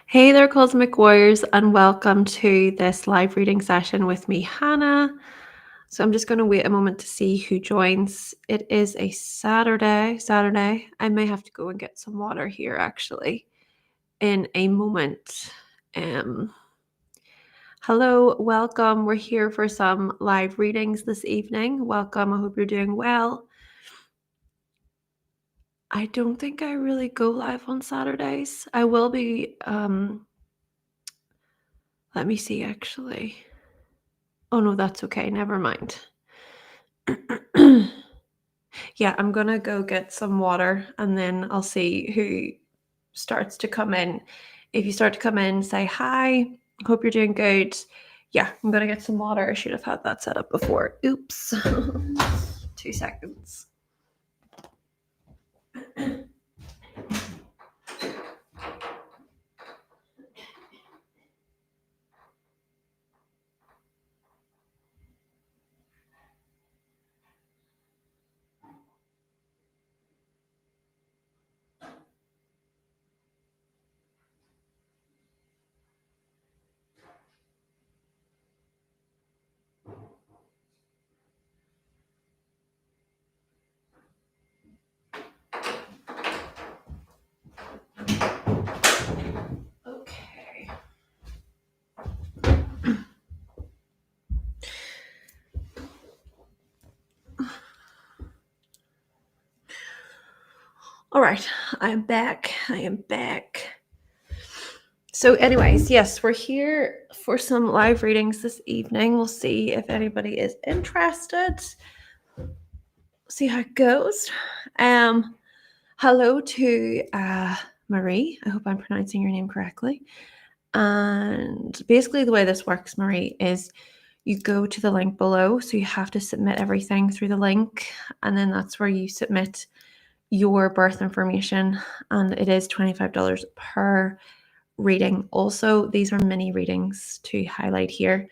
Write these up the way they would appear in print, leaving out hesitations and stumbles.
Hey there, Cosmic Warriors, and welcome to this live reading session with me, Hannah. So I'm just going to wait a moment to see who joins. It is a Saturday. I may have to go and get some water here actually in a moment. Um, Hello, welcome. We're here for some live readings this evening. Welcome. I hope you're doing well. I don't think I really go live on Saturdays. I will be let me see actually. Oh no, that's okay. Never mind. Yeah, I'm gonna go get some water and then I'll see who starts to come in. If you start to come in, say hi. Hope you're doing good. Yeah, I'm gonna get some water. I should have had that set up before. Oops. 2 seconds. Okay. All right, I am back. So, anyways, yes, we're here for some live readings this evening. We'll see if anybody is interested. See how it goes. Hello to Marie. I hope I'm pronouncing your name correctly. And basically, the way this works, Marie, is you go to the link below. So you have to submit everything through the link, and then that's where you submit your birth information. And it is $25 per reading. Also, these are mini readings to highlight here.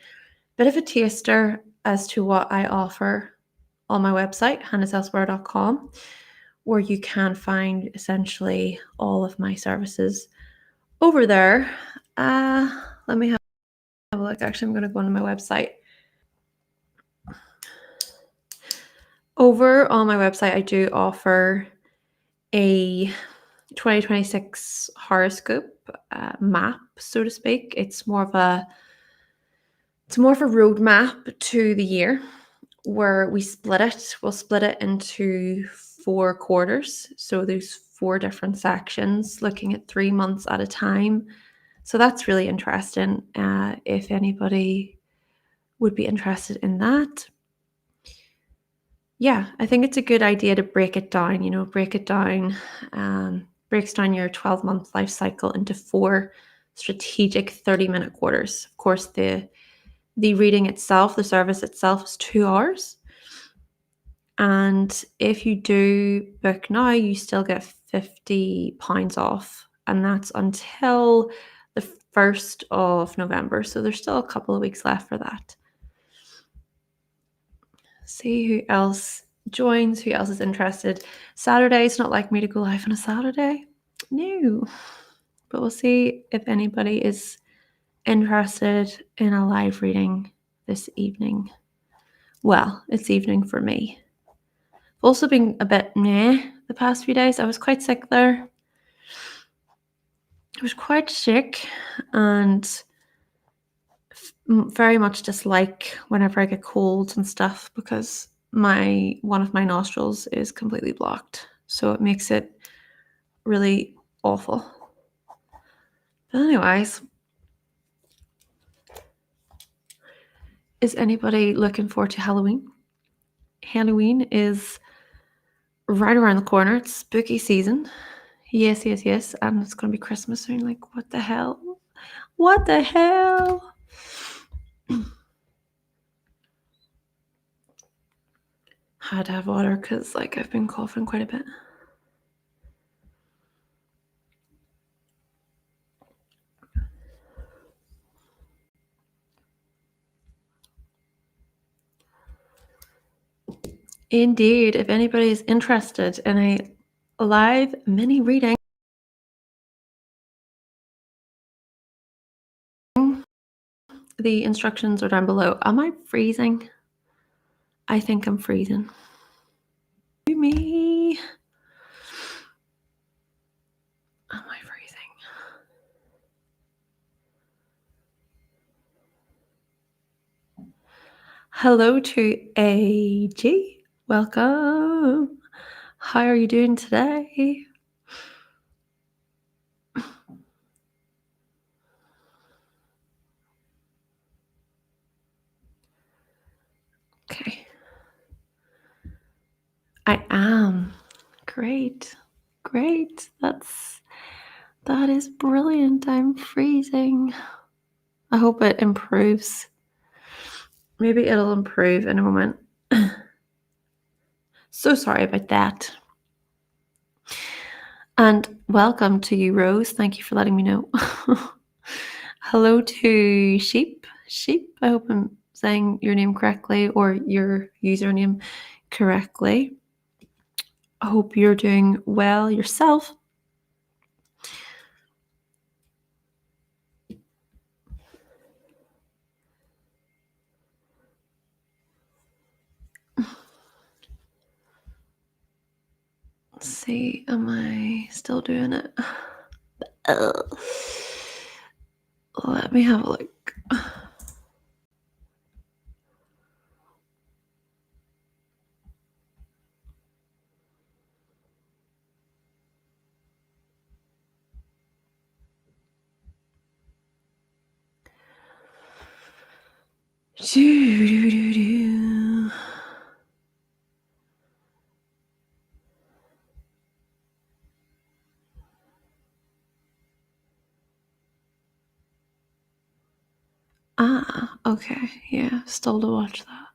Bit of a taster as to what I offer on my website, hannahselsewhere.com, where you can find essentially all of my services over there. Let me have a look. Actually, I'm going to go on my website. Over on my website, I do offer a 2026 horoscope map, so to speak. It's more of a roadmap to the year where we split it. We'll split it into 4 quarters. So there's 4 different sections looking at 3 months at a time. So that's really interesting. If anybody would be interested in that. Yeah, I think it's a good idea to break it down, breaks down your 12-month life cycle into 4 strategic 30-minute quarters. Of course, the reading itself, the service itself is 2 hours. And if you do book now, you still get £50 off. And that's until the 1st of November. So there's still a couple of weeks left for that. See who else joins, who else is interested. Saturday's not like me to go live on a Saturday. No. But we'll see if anybody is interested in a live reading this evening. Well, it's evening for me. Also been a bit the past few days. I was quite sick there. I was quite sick and very much dislike whenever I get colds and stuff because one of my nostrils is completely blocked. So it makes it really awful. But anyways, is anybody looking forward to Halloween? Halloween is right around the corner. It's spooky season. Yes. And it's going to be Christmas soon. Like, what the hell? What the hell? Had to have water because, I've been coughing quite a bit. Indeed, if anybody is interested in a live mini reading, The instructions are down below. Am I freezing? I think I'm freezing. Me. Am I freezing? Hello to AG. Welcome. How are you doing today? Okay. I am. Great. Great. That is brilliant. I'm freezing. I hope it improves. Maybe it'll improve in a moment. So sorry about that. And welcome to you, Rose. Thank you for letting me know. Hello to Sheep. Sheep, I hope I'm saying your name correctly or your username correctly. I hope you're doing well yourself. Let's see, am I still doing it? Let me have a look. Ah, okay. Yeah, still to watch that.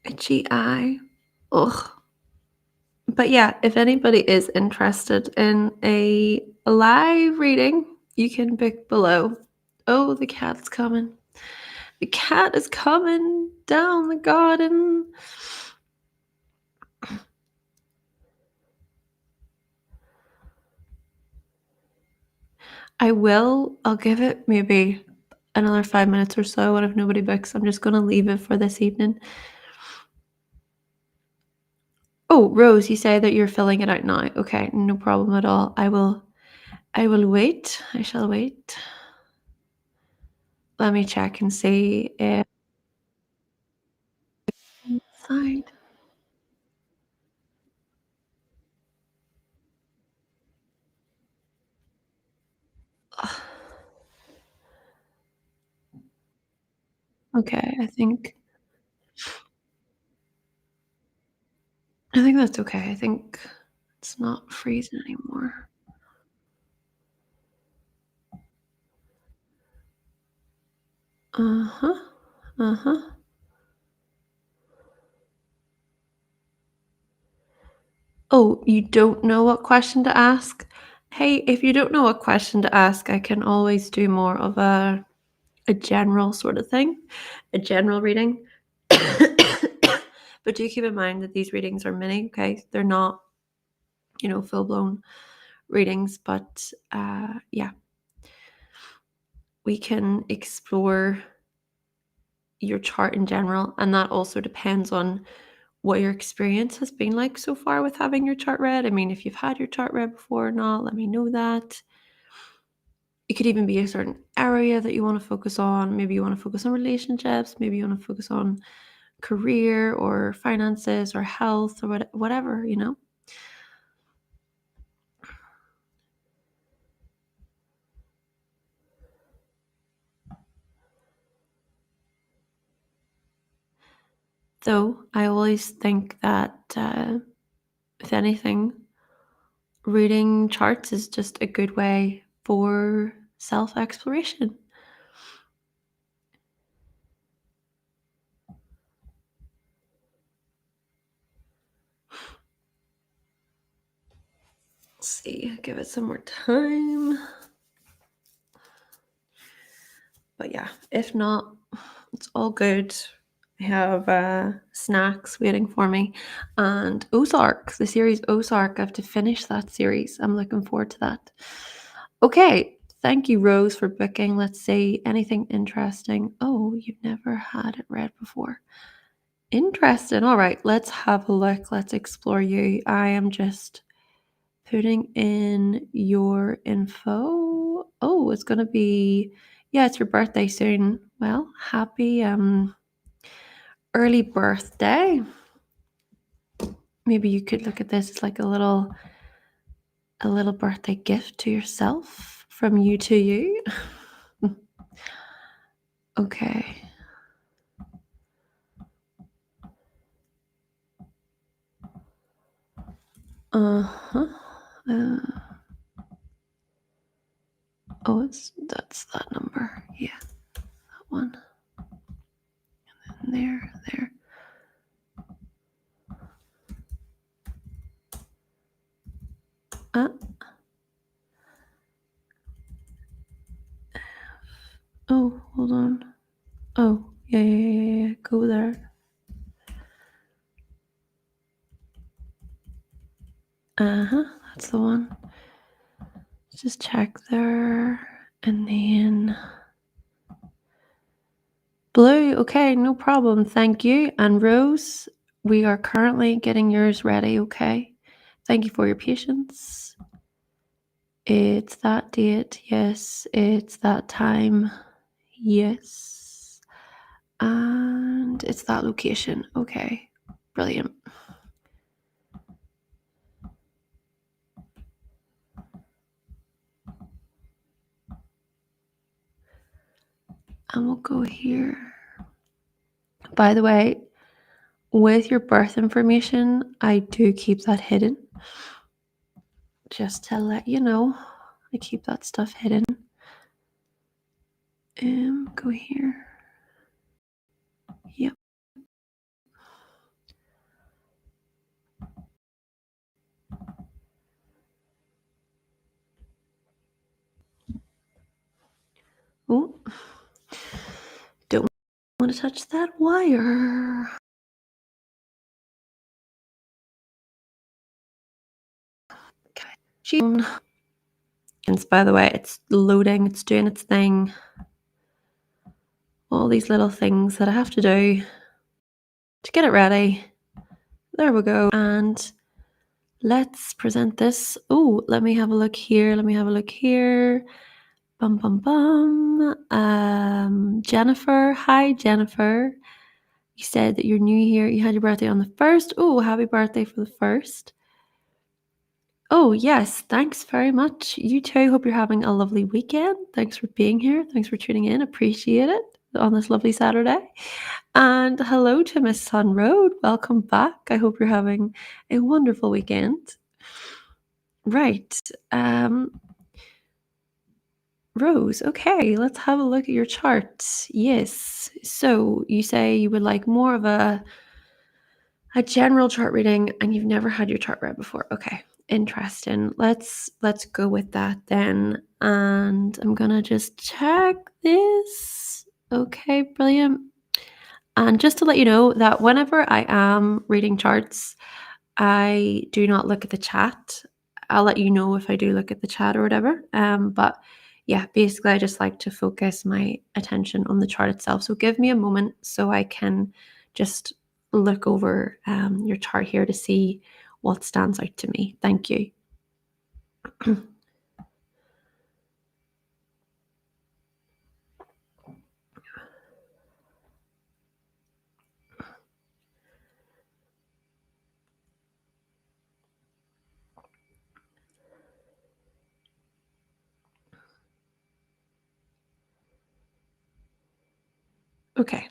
Itchy eye. Ugh. But yeah, if anybody is interested in a live reading, you can book below. Oh, the cat's coming. The cat is coming down the garden. I'll give it maybe another 5 minutes or so, and if nobody books, I'm just going to leave it for this evening. Oh, Rose, you say that you're filling it out now. Okay, no problem at all. I will wait. I shall wait. Let me check and see if inside. Okay, I think that's okay. I think it's not freezing anymore. Uh-huh. Uh-huh. Oh, you don't know what question to ask? Hey, if you don't know what question to ask, I can always do more of a general sort of thing, a general reading. But do keep in mind that these readings are mini, okay? They're not, full-blown readings, but yeah, we can explore your chart in general, and that also depends on what your experience has been like so far with having your chart read. I mean, if you've had your chart read before or not, let me know that. It could even be a certain area that you want to focus on. Maybe you want to focus on relationships, maybe you want to focus on career or finances or health or whatever. Though I always think that if anything, reading charts is just a good way for self-exploration. Let's see, give it some more time. But yeah, if not, it's all good. I have snacks waiting for me. And Ozark, the series Ozark, I have to finish that series. I'm looking forward to that. Okay, thank you, Rose, for booking. Let's see, anything interesting? Oh, you've never had it read before. Interesting. All right, let's have a look. Let's explore you. I am just putting in your info. Oh, it's gonna be, yeah, it's your birthday soon. Well, happy early birthday. Maybe you could look at this as like a little birthday gift to yourself from you to you. Okay. Uh-huh. Uh, oh, that's that number. Yeah, that one. And there. Uh, oh, hold on. Oh, yeah. Go there. Uh-huh. That's the one. Just check there. And then blue. Okay, no problem. Thank you. And Rose, we are currently getting yours ready. Okay. Thank you for your patience. It's that date. Yes. It's that time. Yes. And it's that location. Okay. Brilliant. And we'll go here. By the way, with your birth information, I do keep that hidden. Just to let you know, I keep that stuff hidden. Go here. Yep. Oh, don't want to touch that wire. Okay. And by the way, it's loading, it's doing its thing. All these little things that I have to do to get it ready. There we go. And let's present this. Oh, let me have a look here. Bum, bum, bum. Jennifer. Hi, Jennifer. You said that you're new here. You had your birthday on the 1st. Oh, happy birthday for the 1st. Oh, yes. Thanks very much. You too. Hope you're having a lovely weekend. Thanks for being here. Thanks for tuning in. Appreciate it on this lovely Saturday. And hello to Miss Sun Road. Welcome back. I hope you're having a wonderful weekend. Right. Rose, okay, let's have a look at your chart. Yes. So you say you would like more of a general chart reading and you've never had your chart read before. Okay. Interesting. Let's go with that then. And I'm gonna just check this. Okay, brilliant. And just to let you know that whenever I am reading charts, I do not look at the chat. I'll let you know if I do look at the chat or whatever. But yeah, basically, I just like to focus my attention on the chart itself. So give me a moment so I can just look over your chart here to see what stands out to me. Thank you. Okay,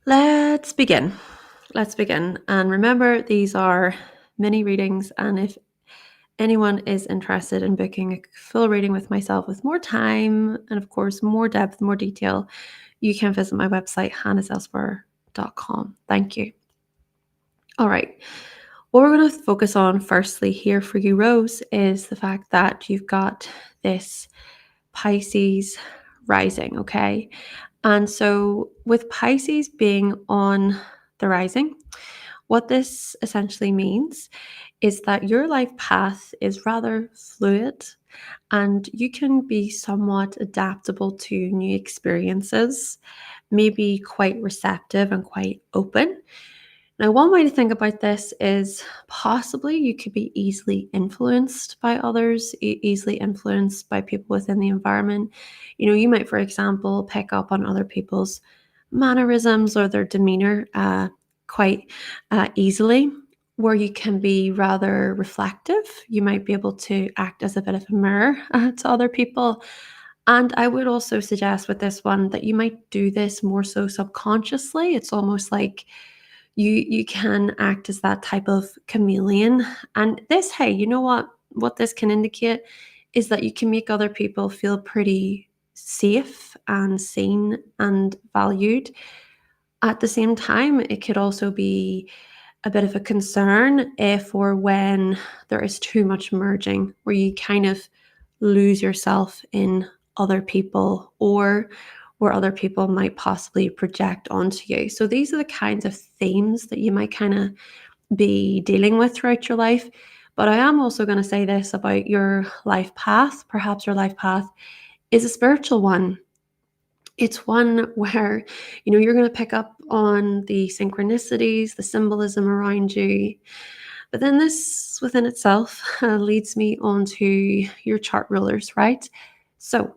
let's begin. And remember, these are mini readings. And if anyone is interested in booking a full reading with myself with more time and, of course, more depth, more detail, you can visit my website, hannahselsewhere.com. Thank you. All right. What we're going to focus on firstly here for you, Rose, is the fact that you've got this Pisces rising, okay? And so with Pisces being on the rising, what this essentially means is that your life path is rather fluid and you can be somewhat adaptable to new experiences, maybe quite receptive and quite open. Now, one way to think about this is possibly you could be easily influenced by others, easily influenced by people within the environment. You might, for example, pick up on other people's mannerisms or their demeanor quite easily, where you can be rather reflective. You might be able to act as a bit of a mirror to other people. And I would also suggest with this one that you might do this more so subconsciously. It's almost like you can act as that type of chameleon. And this, hey, you know what this can indicate is that you can make other people feel pretty safe and seen and valued. At the same time, it could also be a bit of a concern if or when there is too much merging, where you kind of lose yourself in other people, or where other people might possibly project onto you. So these are the kinds of themes that you might kind of be dealing with throughout your life. But I am also going to say this about your life path. Perhaps your life path is a spiritual one. It's one where, you're going to pick up on the synchronicities, the symbolism around you. But then this within itself leads me on to your chart rulers, right? So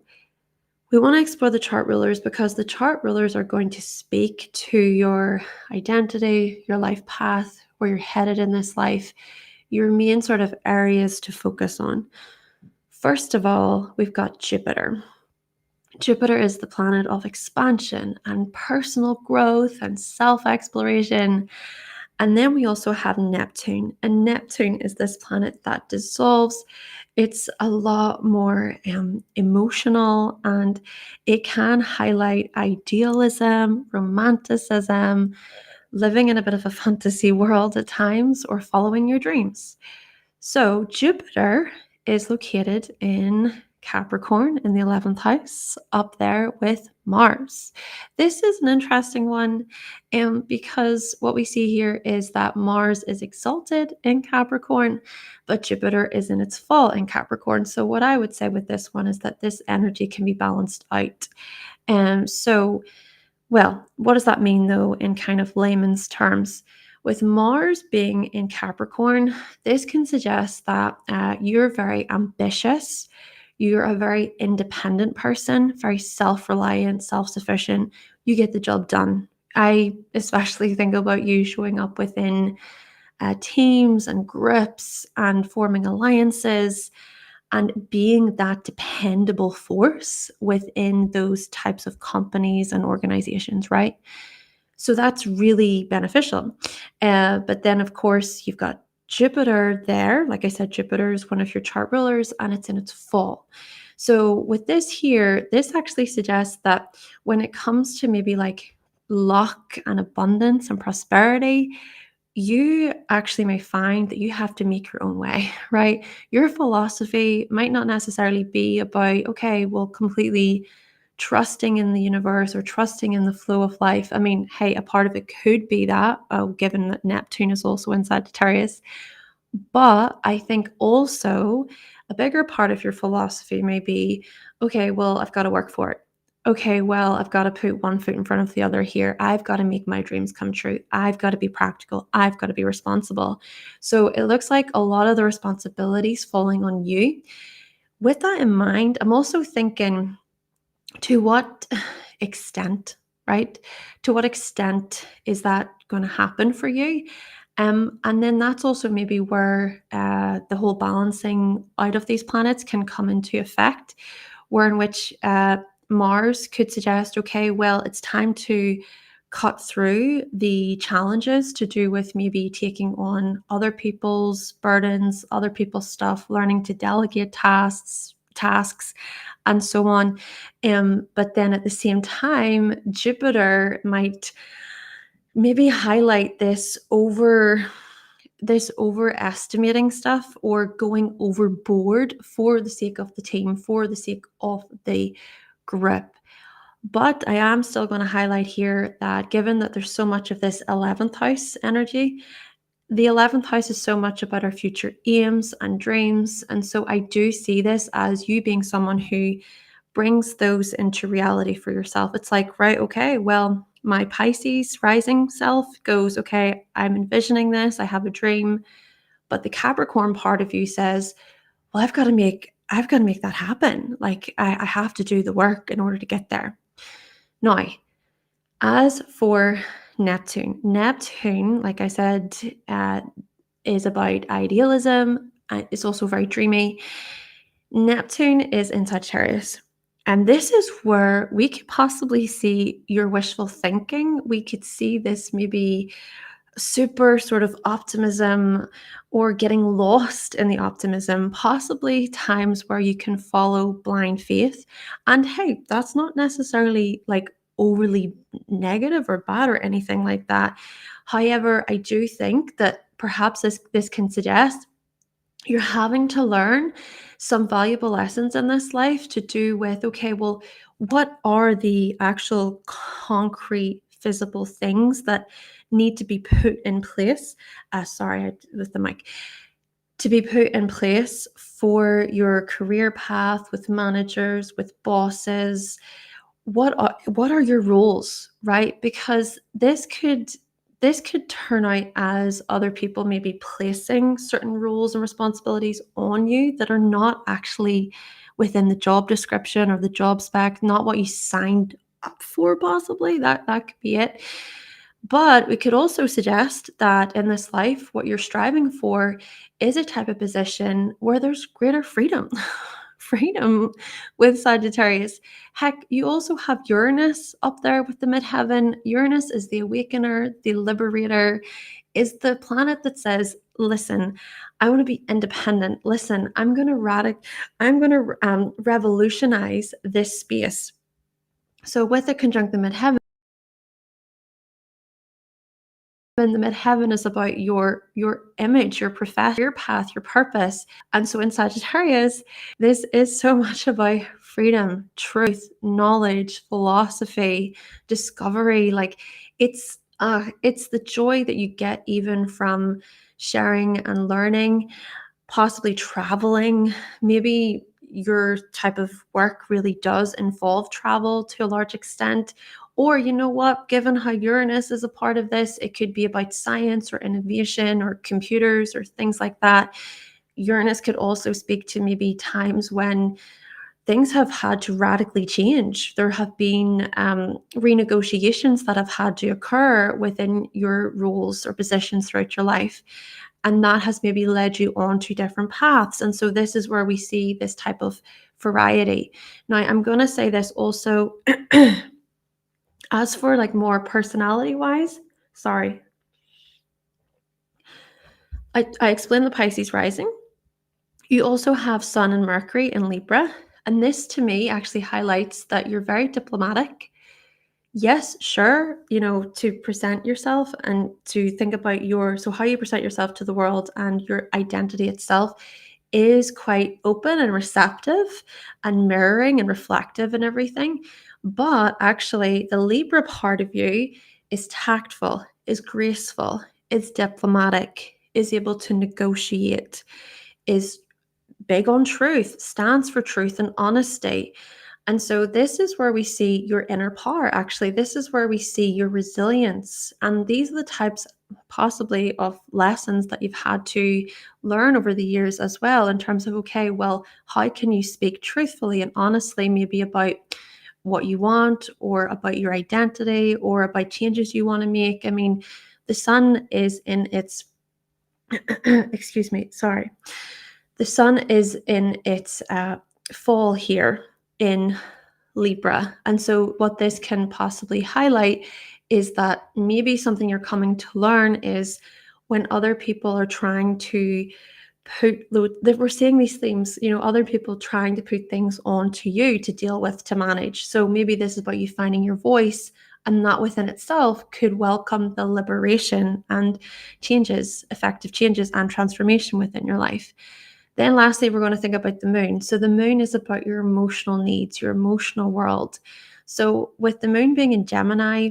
we want to explore the chart rulers because the chart rulers are going to speak to your identity, your life path, where you're headed in this life, your main sort of areas to focus on. First of all, we've got Jupiter. Jupiter is the planet of expansion and personal growth and self-exploration. And then we also have Neptune. And Neptune is this planet that dissolves. It's a lot more emotional, and it can highlight idealism, romanticism, living in a bit of a fantasy world at times, or following your dreams. So Jupiter is located in Capricorn in the 11th house, up there with Mars. This is an interesting one because what we see here is that Mars is exalted in Capricorn, but Jupiter is in its fall in Capricorn. So what I would say with this one is that this energy can be balanced out. Well, what does that mean though in kind of layman's terms? With Mars being in Capricorn, this can suggest that you're very ambitious, you're a very independent person, very self reliant, self sufficient. You get the job done. I especially think about you showing up within teams and groups and forming alliances and being that dependable force within those types of companies and organizations, right? So that's really beneficial. But then, of course, you've got Jupiter there. Like I said, Jupiter is one of your chart rulers and it's in its fall. So with this here, this actually suggests that when it comes to maybe like luck and abundance and prosperity, you actually may find that you have to make your own way, right? Your philosophy might not necessarily be about, okay, well, completely trusting in the universe or trusting in the flow of life. I mean, hey, a part of it could be that, given that Neptune is also in Sagittarius. But I think also a bigger part of your philosophy may be, okay, well, I've got to work for it. Okay, well, I've got to put one foot in front of the other here. I've got to make my dreams come true. I've got to be practical. I've got to be responsible. So it looks like a lot of the responsibilities falling on you. With that in mind, I'm also thinking, to what extent, right? To what extent is that going to happen for you? And then that's also maybe where the whole balancing out of these planets can come into effect, where in which Mars could suggest, okay, well, it's time to cut through the challenges to do with maybe taking on other people's burdens, other people's stuff, learning to delegate tasks, and so on. But then at the same time, Jupiter might maybe highlight this overestimating stuff or going overboard for the sake of the team, for the sake of the group. But I am still going to highlight here that given that there's so much of this 11th house energy, The 11th house is so much about our future aims and dreams. And so I do see this as you being someone who brings those into reality for yourself. It's like, right, okay, well, my Pisces rising self goes, okay, I'm envisioning this, I have a dream. But the Capricorn part of you says, well, I've got to make that happen. Like I have to do the work in order to get there. Now, as for Neptune, like I said, is about idealism. It's also very dreamy. Neptune is in Sagittarius. And this is where we could possibly see your wishful thinking. We could see this maybe super sort of optimism or getting lost in the optimism, possibly times where you can follow blind faith. And hey, that's not necessarily like overly negative or bad or anything like that. However, I do think that perhaps this can suggest you're having to learn some valuable lessons in this life to do with, okay, well, what are the actual concrete physical things that need to be put in place? With the mic, to be put in place for your career path with managers, with bosses. What are your roles, right? Because this could turn out as other people maybe placing certain roles and responsibilities on you that are not actually within the job description or the job spec, not what you signed up for, possibly. That could be it. But we could also suggest that in this life, what you're striving for is a type of position where there's greater freedom. Freedom with Sagittarius. Heck, you also have Uranus up there with the midheaven. Uranus is the awakener, the liberator, is the planet that says, listen, I want to be independent. Listen, I'm going to revolutionize this space. So with the conjunct the midheaven, and the midheaven is about your image, your profession, your path, your purpose. And so in Sagittarius, this is so much about freedom, truth, knowledge, philosophy, discovery. Like it's the joy that you get even from sharing and learning, possibly traveling. Maybe your type of work really does involve travel to a large extent. Or, you know what, given how Uranus is a part of this, it could be about science or innovation or computers or things like that. Uranus could also speak to maybe times when things have had to radically change. There have been renegotiations that have had to occur within your roles or positions throughout your life. And that has maybe led you on to different paths. And so this is where we see this type of variety. Now, I'm going to say this also as for like more personality wise, sorry, I explained the Pisces rising. You also have Sun and Mercury in Libra. And this to me actually highlights that you're very diplomatic. Yes, sure, to present yourself and to think about so how you present yourself to the world and your identity itself is quite open and receptive and mirroring and reflective and everything. But actually, the Libra part of you is tactful, is graceful, is diplomatic, is able to negotiate, is big on truth, stands for truth and honesty. And so this is where we see your inner power. Actually, this is where we see your resilience. And these are the types possibly of lessons that you've had to learn over the years as well, in terms of, okay, well, how can you speak truthfully and honestly, maybe about what you want or about your identity or about changes you want to make. I mean, the sun is in its excuse me, sorry. The sun is in its fall here in Libra. And so, what this can possibly highlight is that maybe something you're coming to learn is when other people are trying to that we're seeing these themes, other people trying to put things onto you to deal with, to manage. So maybe this is about you finding your voice, and that within itself could welcome the liberation and changes, effective changes and transformation within your life. Then lastly, we're going to think about the moon. So the moon is about your emotional needs, your emotional world. So with the moon being in Gemini,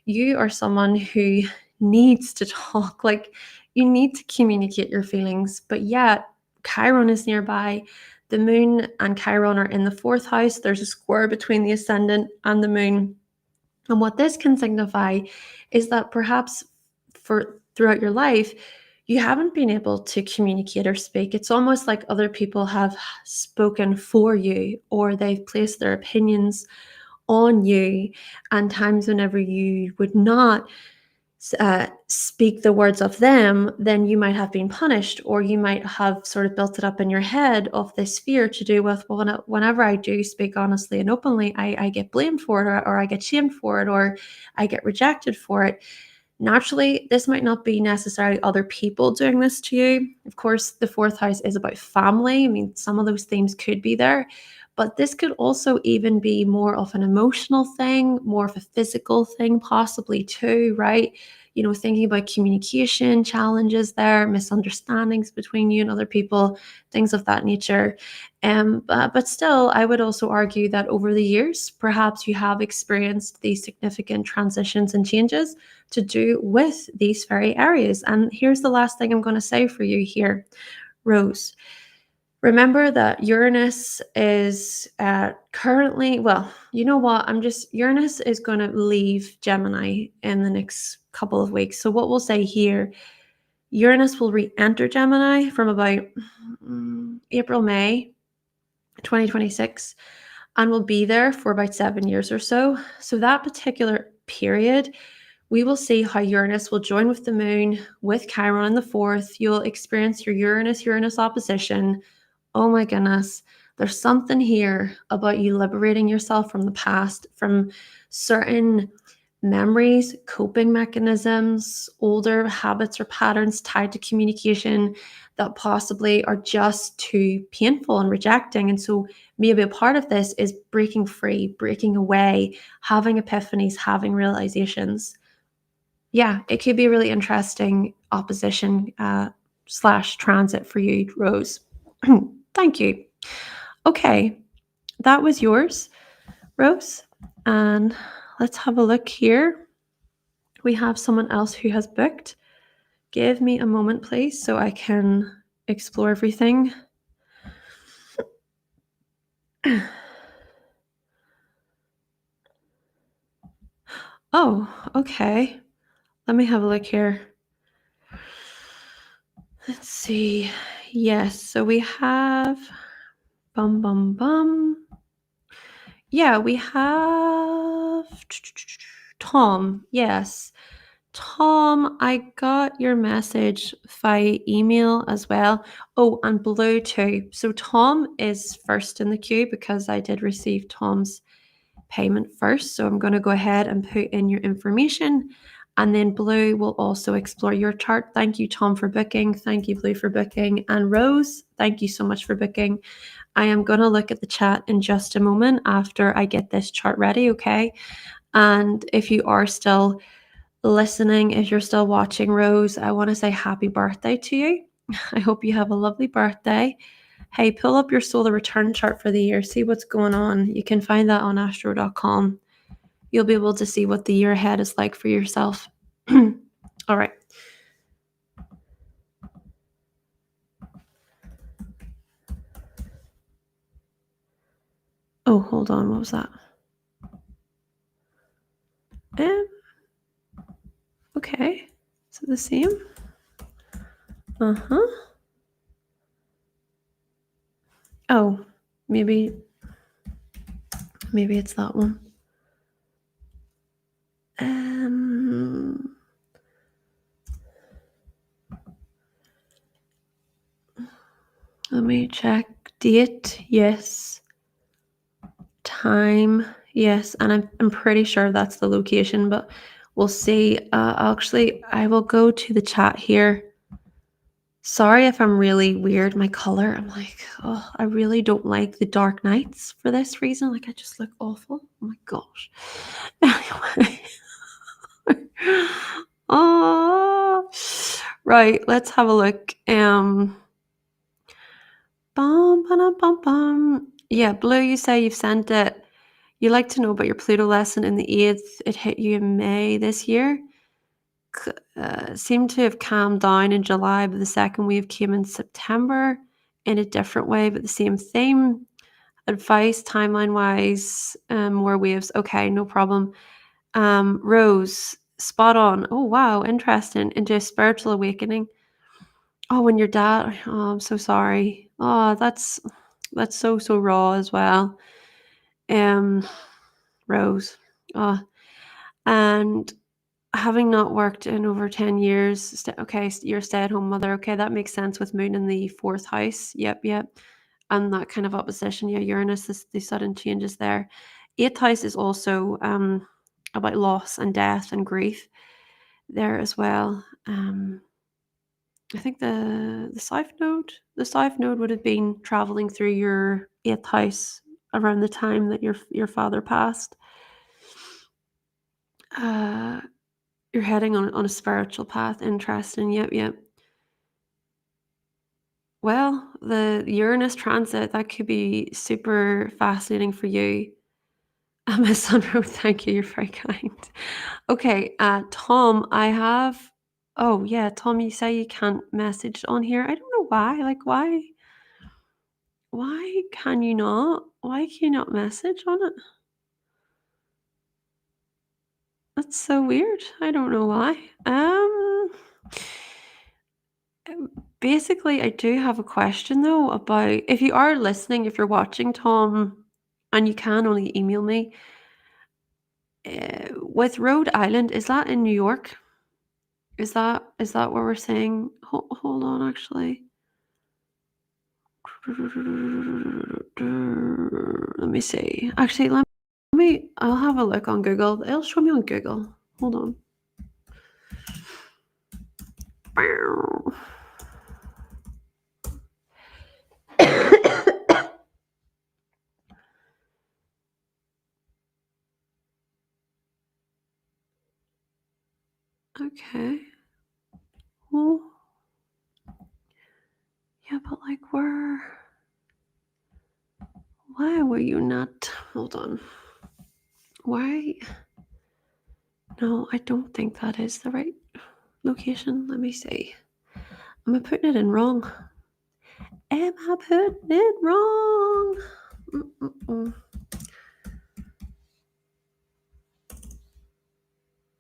you are someone who needs to talk. Like, you need to communicate your feelings, but yet Chiron is nearby. The moon and Chiron are in the fourth house. There's a square between the ascendant and the moon. And what this can signify is that perhaps for throughout your life, you haven't been able to communicate or speak. It's almost like other people have spoken for you, or they've placed their opinions on you. And times whenever you would not speak the words of them, then you might have been punished, or you might have sort of built it up in your head of this fear to do with, well, whenever I do speak honestly and openly, I get blamed for it, or I get shamed for it, or I get rejected for it. Naturally, this might not be necessarily other people doing this to you. Of course, the fourth house is about family. I mean, some of those themes could be there, but this could also even be more of an emotional thing, more of a physical thing, possibly too, right? Thinking about communication challenges there, misunderstandings between you and other people, things of that nature. But still, I would also argue that over the years, perhaps you have experienced these significant transitions and changes to do with these very areas. And here's the last thing I'm going to say for you here, Rose. Remember that Uranus is currently, well, you know what? Uranus is going to leave Gemini in the next couple of weeks. So what we'll say here, Uranus will re-enter Gemini from about April, May 2026, and will be there for about 7 years or so. So that particular period, we will see how Uranus will join with the moon, with Chiron in the fourth. You'll experience your Uranus opposition. Oh my goodness, there's something here about you liberating yourself from the past, from certain memories, coping mechanisms, older habits or patterns tied to communication that possibly are just too painful and rejecting. And so maybe a part of this is breaking free, breaking away, having epiphanies, having realizations. Yeah, it could be a really interesting opposition slash transit for you, Rose. Thank you. Okay, that was yours, Rose. And let's have a look here. We have someone else who has booked. Give me a moment, please, so I can explore everything. Oh, okay. Let me have a look here. Let's see. Yes, so we have Yeah, we have Tom. Yes. Tom, I got your message via email as well. Oh, and Blue too. So Tom is first in the queue because I did receive Tom's payment first. So I'm going to go ahead and put in your information, and then Blue will also explore your chart. Thank you, Tom, for booking. Thank you, Blue, for booking. And Rose, thank you so much for booking. I am going to look at the chat in just a moment after I get this chart ready, okay? And if you are still listening, if you're still watching, Rose, I want to say happy birthday to you. I hope you have a lovely birthday. Hey, pull up your solar return chart for the year, see what's going on. You can find that on astro.com. You'll be able to see what the year ahead is like for yourself. All right. Oh, hold on. What was that? Okay. Is it the same? Uh-huh. Oh, maybe it's that one. Let me check. Date, yes. Time, yes. And I'm pretty sure that's the location, but we'll see. Actually, I will go to the chat here. Sorry if I'm really weird. My color, I'm like, oh, I really don't like the dark nights for this reason. Like, I just look awful. Oh my gosh. Anyway. Oh, right. Let's have a look. Yeah, Blue, you say you've sent it. You like to know about your Pluto lesson in the 8th. It hit you in May this year. seemed to have calmed down in July, but the second wave came in September in a different way, but the same theme. Advice timeline wise, more waves. Okay, no problem. Rose, spot on. Oh wow, interesting. Into a spiritual awakening. Oh, when your dad. Oh, I'm so sorry. Oh, that's so raw as well. Um, Rose. Oh, and having not worked in over 10 years, okay, you're a stay-at-home mother. Okay, that makes sense with moon in the fourth house. Yep. And that kind of opposition. Yeah, Uranus is the sudden changes there. Eighth house is also about loss and death and grief there as well. I think the south node would have been traveling through your eighth house around the time that your father passed. Uh, you're heading on a spiritual path. Interesting. Yep. Well, the Uranus transit, that could be super fascinating for you. Miss Sunrow, thank you. You're very kind. Okay, Tom, I have. Oh yeah, Tom, you say you can't message on here. I don't know why. Like, why? Why can you not? Why can you not message on it? That's so weird. I don't know why. Basically, I do have a question though about if you are listening, if you're watching, Tom, and you can only email me. With Rhode Island, is that in New York? Is that what we're saying? Hold on, actually. Let me see. Actually, let me. I'll have a look on Google. It'll show me on Google. Hold on. Okay. Well, yeah, but like, why were you not? Hold on. Why? No, I don't think that is the right location. Let me see. Am I putting it in wrong? Am I putting it wrong? Mm-mm-mm.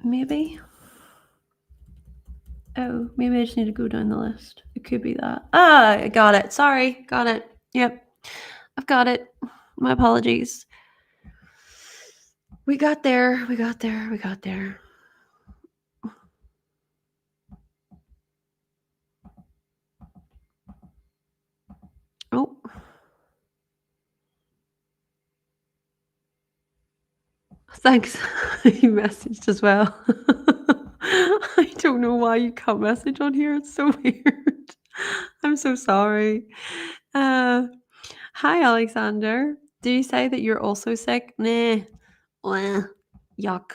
Maybe. Oh, maybe I just need to go down the list. It could be that. Ah, I got it. Sorry. Got it. Yep. I've got it. My apologies. We got there. We got there. Oh. Thanks. You messaged as well. I don't know why you can't message on here. It's so weird. I'm so sorry. Uh, Hi, Alexander. Do you say that you're also sick? Nah. Well, yuck.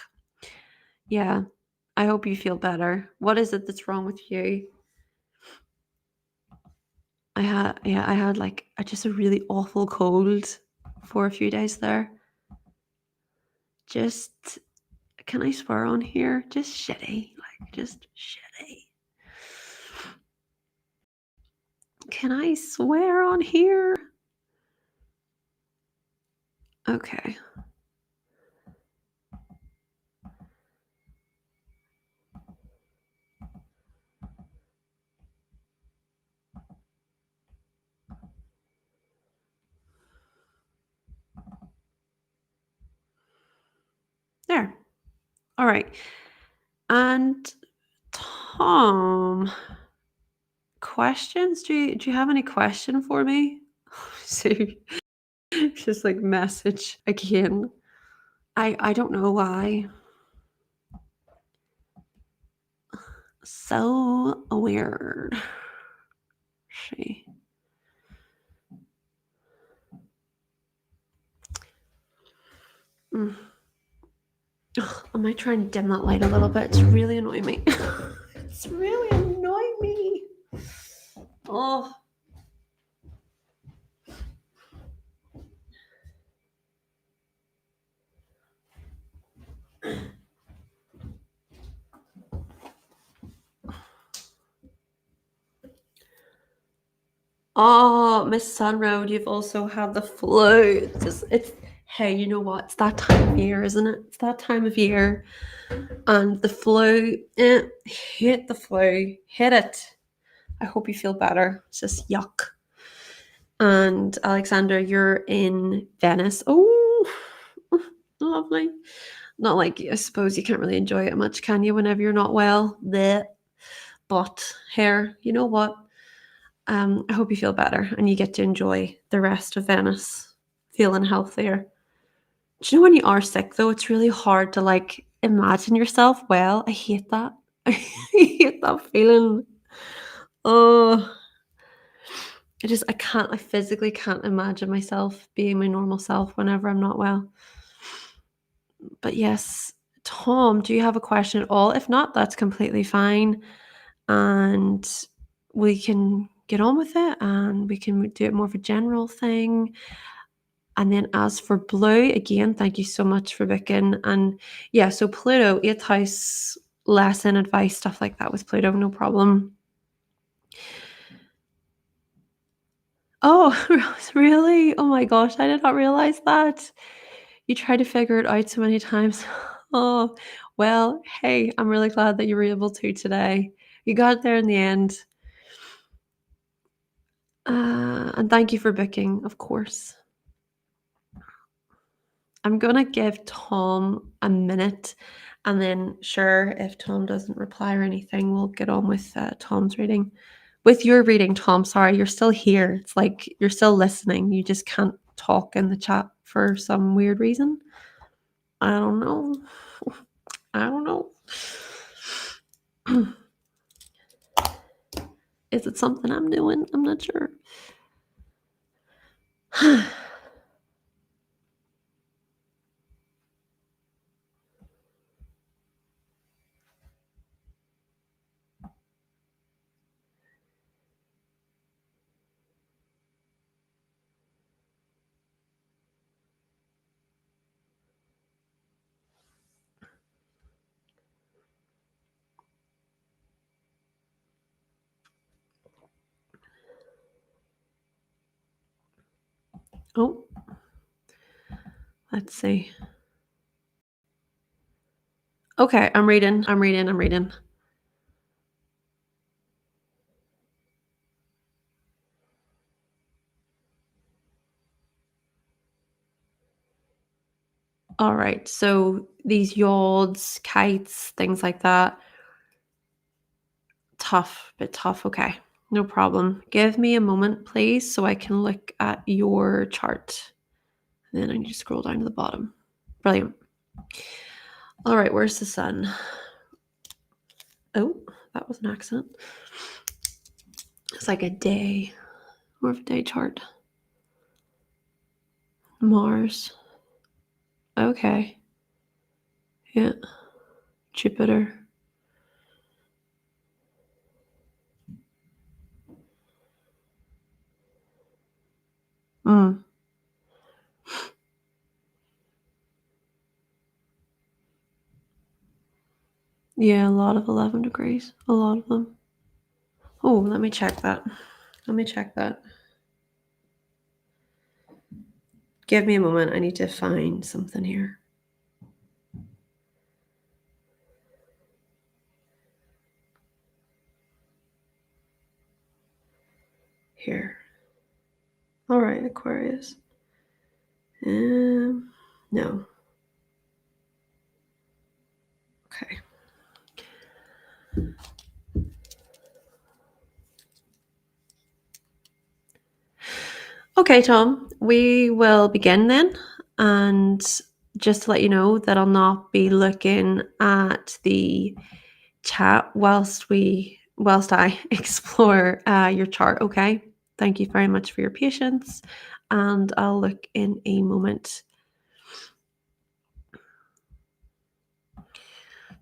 Yeah. I hope you feel better. What is it that's wrong with you? I had like just a really awful cold for a few days there. Just can I swear on here? Just shitty. Like just shitty. Can I swear on here? Okay. There. All right. And Tom, questions? Do you have any question for me? So just like message again. I don't know why. So weird. She. Mm. Ugh, am I trying to dim that light a little bit? It's really annoying me. It's really annoying me. Oh. Oh, Miss Sunroad, you've also had the flu. Hey, you know what? It's that time of year, isn't it? It's that time of year. And the flu, hit the flu, hit it. I hope you feel better. It's just yuck. And Alexander, you're in Venice. Oh, lovely. Not like, I suppose you can't really enjoy it much, can you, whenever you're not well? Bleh. But here, you know what? I hope you feel better and you get to enjoy the rest of Venice, feeling healthier. Do you know when you are sick though, it's really hard to like imagine yourself well. I hate that. I hate that feeling. Oh, I physically can't imagine myself being my normal self whenever I'm not well. But yes, Tom, do you have a question at all? If not, that's completely fine. And we can get on with it and we can do it more of a general thing. And then as for Blue, again, thank you so much for booking. And yeah, so Pluto, 8th house, lesson, advice, stuff like that with Pluto, no problem. Oh, really? Oh my gosh, I did not realize that. You tried to figure it out so many times. Oh, well, hey, I'm really glad that you were able to today. You got there in the end. And thank you for booking, of course. I'm gonna give Tom a minute, and then sure, if Tom doesn't reply or anything, we'll get on with Tom's reading. With your reading, Tom, sorry, you're still here. It's like you're still listening. You just can't talk in the chat for some weird reason. I don't know. I don't know. Is it something I'm doing? I'm not sure. Oh, let's see. Okay, I'm reading. All right, so these yachts, kites, things like that. Bit tough. Okay, no problem. Give me a moment, please, so I can look at your chart. And then I need to scroll down to the bottom. Brilliant. All right, where's the sun? Oh, that was an accent. It's like a day, more of a day chart. Mars. Okay. Yeah. Jupiter. Mm. Yeah, a lot of 11 degrees. A lot of them. Oh, let me check that. Give me a moment. I need to find something here. Here. All right, Aquarius. No. Okay. Okay, Tom, we will begin then. And just to let you know that I'll not be looking at the chat whilst I explore your chart, okay? Thank you very much for your patience, and I'll look in a moment.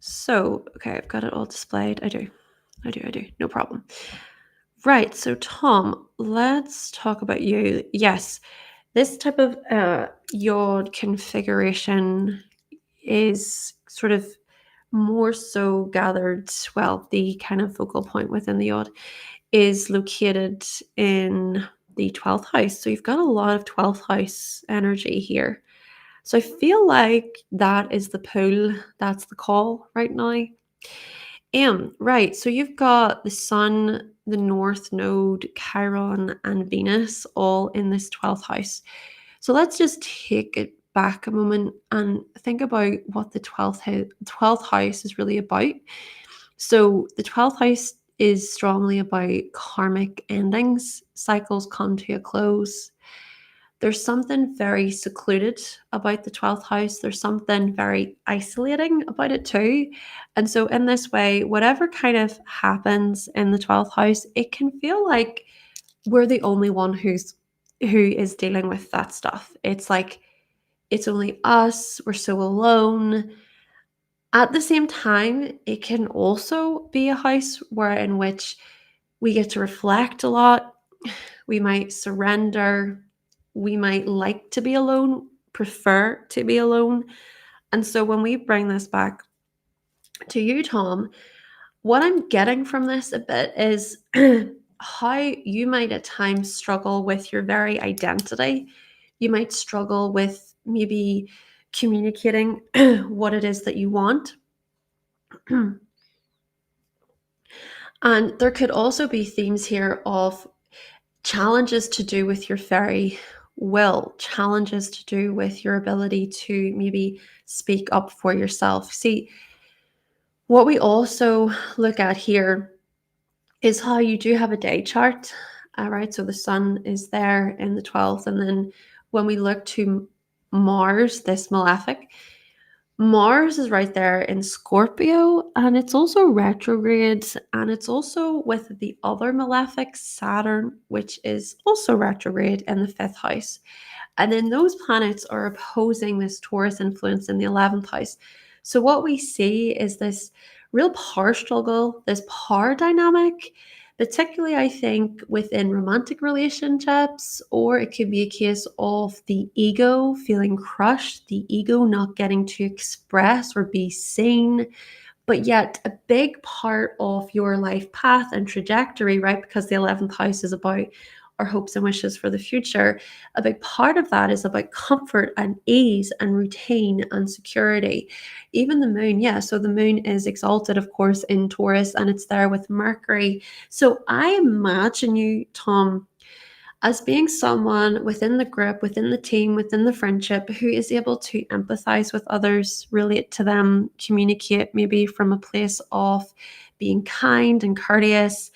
So, okay, I've got it all displayed. I do. No problem. Right, so Tom, let's talk about you. Yes, this type of yod configuration is sort of more so gathered, well, the kind of focal point within the yod is located in the 12th house. So you've got a lot of 12th house energy here. So I feel like that is the pull, that's the call right now. Right. So you've got the Sun, the North Node, Chiron, and Venus all in this 12th house. So let's just take it back a moment and think about what the 12th house is really about. So the 12th house is strongly about karmic endings, cycles come to a close. There's something very secluded about the 12th house. There's something very isolating about it too. And so, in this way, whatever kind of happens in the 12th house, it can feel like we're the only one who is dealing with that stuff. It's like it's only us, we're so alone. At the same time, it can also be a house where in which we get to reflect a lot. We might surrender. We might like to be alone, prefer to be alone. And so when we bring this back to you, Tom, what I'm getting from this a bit is how you might at times struggle with your very identity. You might struggle with maybe communicating what it is that you want. And there could also be themes here of challenges to do with your very will, challenges to do with your ability to maybe speak up for yourself. See, what we also look at here is how you do have a day chart. All right, so the sun is there in the 12th, and then when we look to Mars, this malefic, Mars is right there in Scorpio, and it's also retrograde, and it's also with the other malefic, Saturn, which is also retrograde in the 5th house. And then those planets are opposing this Taurus influence in the 11th house. So what we see is this real power struggle, this power dynamic, particularly I think within romantic relationships, or it could be a case of the ego feeling crushed, the ego not getting to express or be seen, but yet a big part of your life path and trajectory, right? Because the 11th house is about our hopes and wishes for the future. A big part of that is about comfort and ease and routine and security. Even the moon, yeah. So the moon is exalted, of course, in Taurus, and it's there with Mercury. So I imagine you, Tom, as being someone within the group, within the team, within the friendship who is able to empathize with others, relate to them, communicate maybe from a place of being kind and courteous,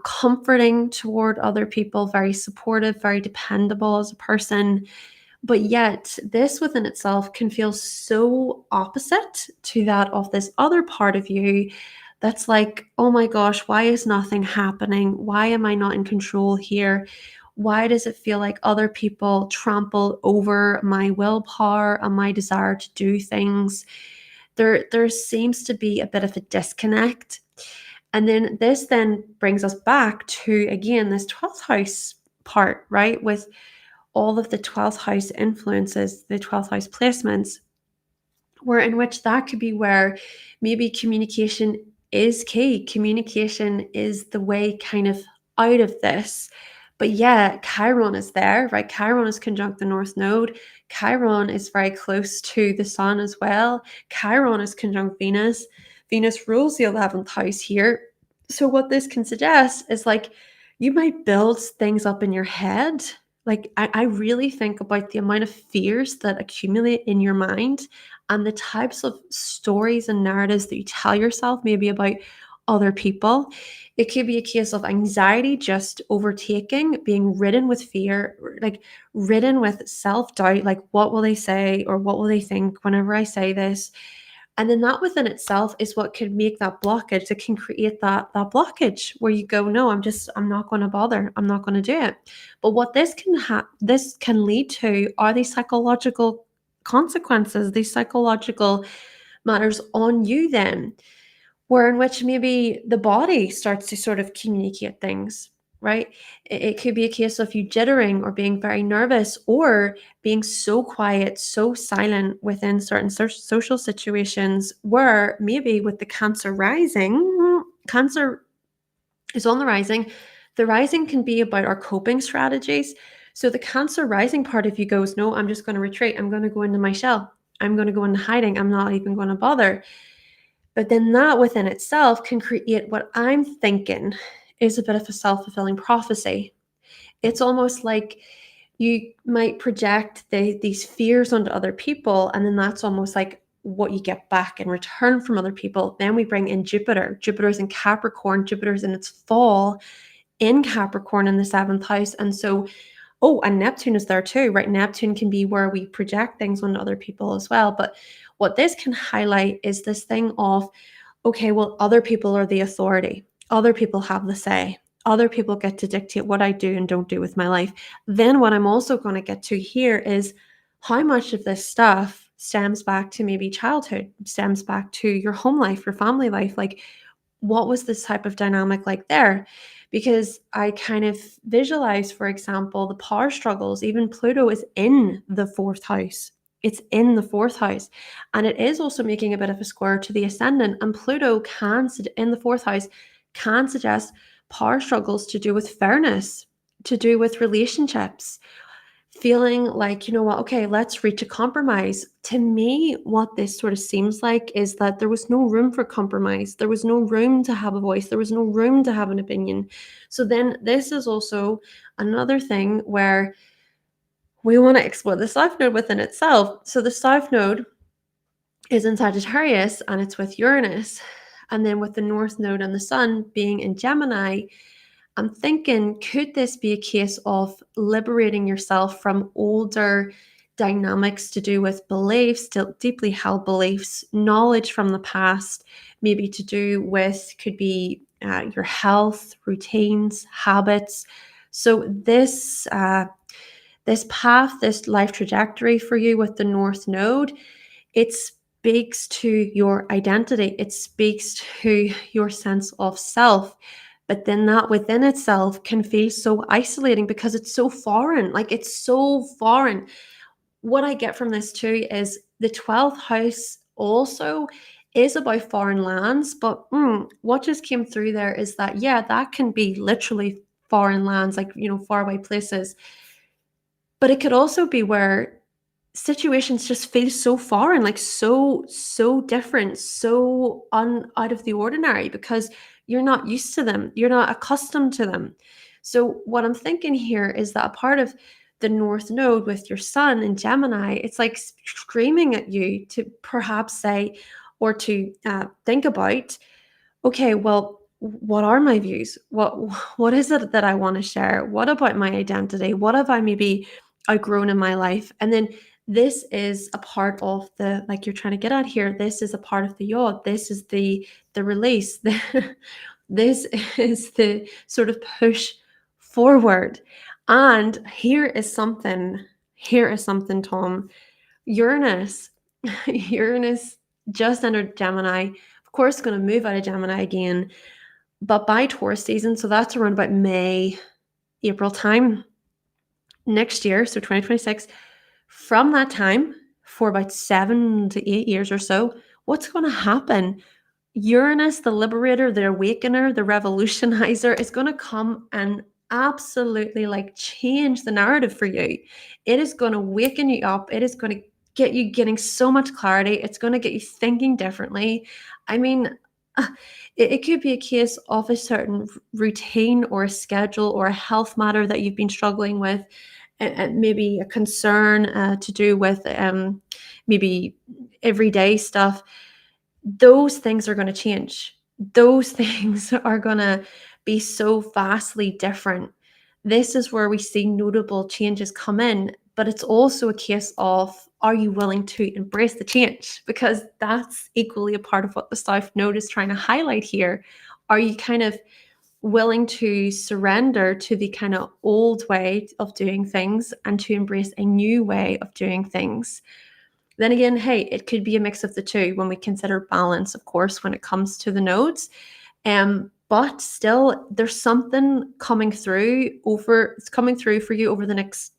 comforting toward other people, very supportive, very dependable as a person. But yet, this within itself can feel so opposite to that of this other part of you that's like, oh my gosh, why is nothing happening? Why am I not in control here? Why does it feel like other people trample over my willpower and my desire to do things? There seems to be a bit of a disconnect. And then this then brings us back to, again, this 12th house part, right? With all of the 12th house influences, the 12th house placements, where in which that could be where maybe communication is key. Communication is the way kind of out of this. But yeah, Chiron is there, right? Chiron is conjunct the North Node. Chiron is very close to the Sun as well. Chiron is conjunct Venus. Venus rules the 11th house here. So what this can suggest is like you might build things up in your head. Like I really think about the amount of fears that accumulate in your mind and the types of stories and narratives that you tell yourself, maybe about other people. It could be a case of anxiety just overtaking, being ridden with fear, like ridden with self doubt, like what will they say or what will they think whenever I say this? And then that within itself is what could make that blockage. It can create that blockage where you go, no, I'm not going to bother. I'm not going to do it. But what this can lead to are these psychological consequences, these psychological matters on you then, where in which maybe the body starts to sort of communicate things, right? It could be a case of you jittering or being very nervous or being so quiet, so silent within certain social situations where maybe with the Cancer rising, Cancer is on the rising. The rising can be about our coping strategies. So the Cancer rising part of you goes, no, I'm just going to retreat. I'm going to go into my shell. I'm going to go into hiding. I'm not even going to bother. But then that within itself can create what I'm thinking is a bit of a self-fulfilling prophecy. It's almost like you might project these fears onto other people, and then that's almost like what you get back in return from other people. Then we bring in Jupiter. Jupiter's in Capricorn. Jupiter's in its fall in Capricorn in the 7th house. And so, oh, and Neptune is there too, right? Neptune can be where we project things onto other people as well. But what this can highlight is this thing of, okay, well, other people are the authority. Other people have the say. Other people get to dictate what I do and don't do with my life. Then what I'm also going to get to here is how much of this stuff stems back to maybe childhood, stems back to your home life, your family life. Like, what was this type of dynamic like there? Because I kind of visualize, for example, the power struggles. Even Pluto is in the 4th house. It's in the 4th house. And it is also making a bit of a square to the ascendant. And Pluto can, in the 4th house, can suggest power struggles to do with fairness, to do with relationships, feeling like, you know what, okay, let's reach a compromise. To me, what this sort of seems like is that there was no room for compromise. There was no room to have a voice. There was no room to have an opinion. So then this is also another thing where we want to explore the South Node within itself. So the South Node is in Sagittarius and it's with Uranus. And then with the North Node and the Sun being in Gemini, I'm thinking, could this be a case of liberating yourself from older dynamics to do with beliefs, still deeply held beliefs, knowledge from the past, maybe to do with, could be your health, routines, habits. So this path, this life trajectory for you with the North Node, it speaks to your identity. It speaks to your sense of self. But then that within itself can feel so isolating because it's so foreign. Like, it's so foreign. What I get from this too is the 12th house also is about foreign lands. But what just came through there is that, yeah, that can be literally foreign lands, like, you know, faraway places. But it could also be where situations just feel so foreign, like so different, so out of the ordinary because you're not used to them, you're not accustomed to them. So what I'm thinking here is that a part of the North Node with your Sun in Gemini, it's like screaming at you to perhaps say, or to think about, okay, well, what are my views? What is it that I want to share? What about my identity? What have I maybe outgrown in my life? And then this is a part of the, like you're trying to get at here, this is a part of the yod. This is the release. This is the sort of push forward. And here is something, Tom. Uranus, Uranus just entered Gemini. Of course, going to move out of Gemini again, but by Taurus season, so that's around about May, April time next year, so 2026. From that time, for about 7 to 8 years or so, what's going to happen? Uranus, the liberator, the awakener, the revolutionizer, is going to come and absolutely like change the narrative for you. It is going to waken you up. It is going to get you getting so much clarity. It's going to get you thinking differently. I mean, it could be a case of a certain routine or a schedule or a health matter that you've been struggling with, and maybe a concern to do with maybe everyday stuff. Those things are going to change. Those things are going to be so vastly different. This is where we see notable changes come in, but it's also a case of, are you willing to embrace the change? Because that's equally a part of what the South Node is trying to highlight here. Are you kind of willing to surrender to the kind of old way of doing things and to embrace a new way of doing things? Then again, hey, it could be a mix of the two when we consider balance, of course, when it comes to the nodes. But still, there's something coming through for you over the next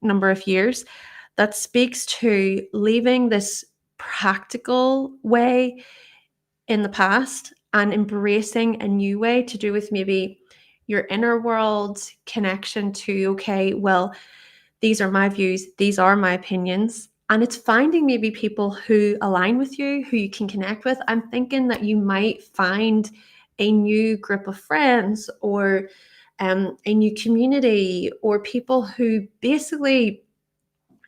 number of years that speaks to leaving this practical way in the past and embracing a new way to do with maybe your inner world connection to, okay, well, these are my views, these are my opinions. And it's finding maybe people who align with you, who you can connect with. I'm thinking that you might find a new group of friends or a new community, or people who basically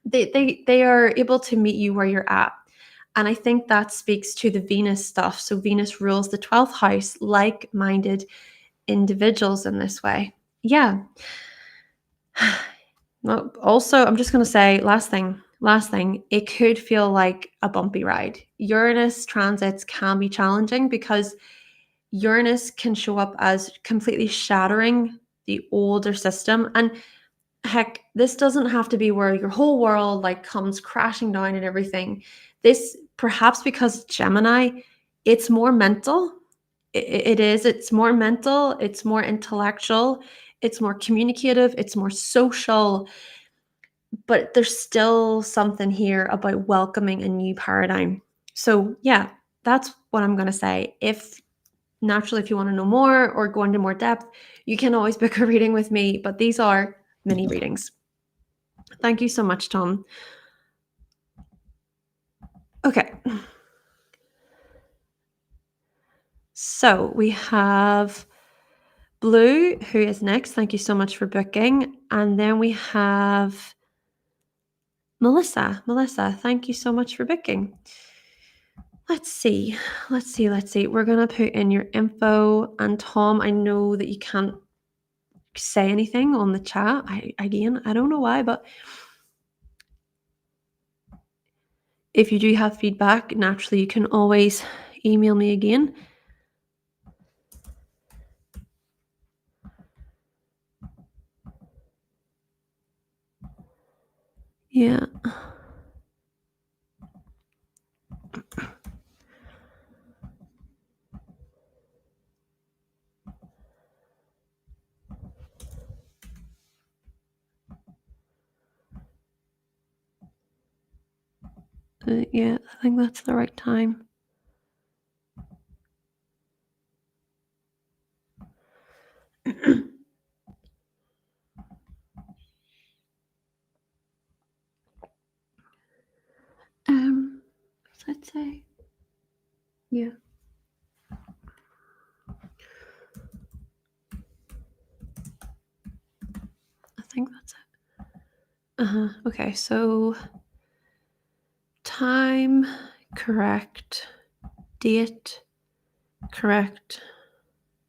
they are able to meet you where you're at. And I think that speaks to the Venus stuff. So Venus rules the 12th house, like-minded individuals in this way. Yeah. Well, also, I'm just going to say last thing, it could feel like a bumpy ride. Uranus transits can be challenging because Uranus can show up as completely shattering the older system. And heck, this doesn't have to be where your whole world like comes crashing down and everything. This, perhaps because Gemini, it's more mental. It is. It's more mental. It's more intellectual. It's more communicative. It's more social. But there's still something here about welcoming a new paradigm. So yeah, that's what I'm going to say. If naturally, if you want to know more or go into more depth, you can always book a reading with me. But these are mini readings. Thank you so much, Tom. Okay. So we have Blue, who is next. Thank you so much for booking. And then we have Melissa. Melissa, thank you so much for booking. Let's see. We're going to put in your info. And Tom, I know that you can't say anything on the chat. I don't know why, but if you do have feedback, naturally, you can always email me again. Yeah. Yeah, I think that's the right time. Let's say, yeah. I think that's it. Okay, so time, correct. Date, correct.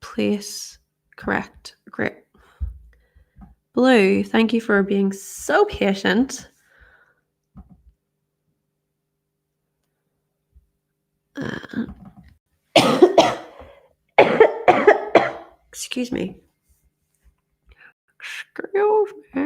Place, correct. Great. Blue, thank you for being so patient. Excuse me. Excuse me.